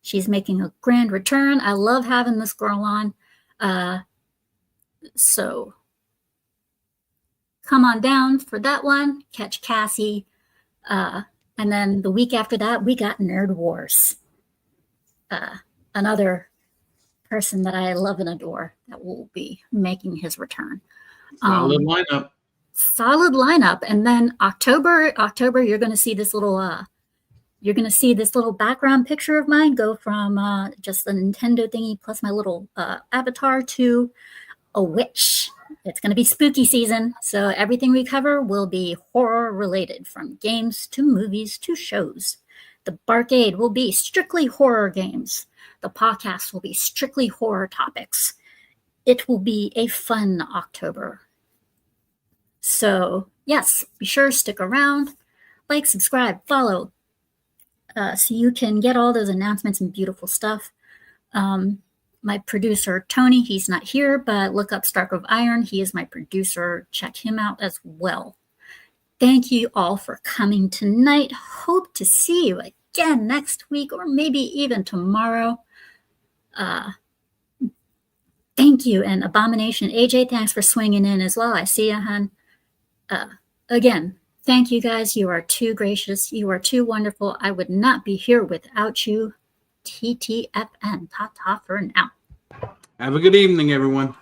She's making a grand return. I love having this girl on. So come on down for that one. Catch Cassie. And then the week after that, we got Nerd Wars. Another person that I love and adore that will be making his return. Solid lineup. Solid lineup. And then October, you're going to see this little background picture of mine go from just the Nintendo thingy plus my little avatar to a witch. It's going to be spooky season, so everything we cover will be horror related, from games to movies to shows. The Barcade will be strictly horror games. The podcast will be strictly horror topics. It will be a fun October. So yes, be sure to stick around, like, subscribe, follow, so you can get all those announcements and beautiful stuff. My producer, Tony, he's not here, but look up Stark of Iron. He is my producer. Check him out as well. Thank you all for coming tonight. Hope to see you again next week or maybe even tomorrow. Thank you. And Abomination AJ, thanks for swinging in as well. I see you, hon. Again, thank you guys. You are too gracious. You are too wonderful. I would not be here without you. TTFN. Ta-ta for now. Have a good evening, everyone.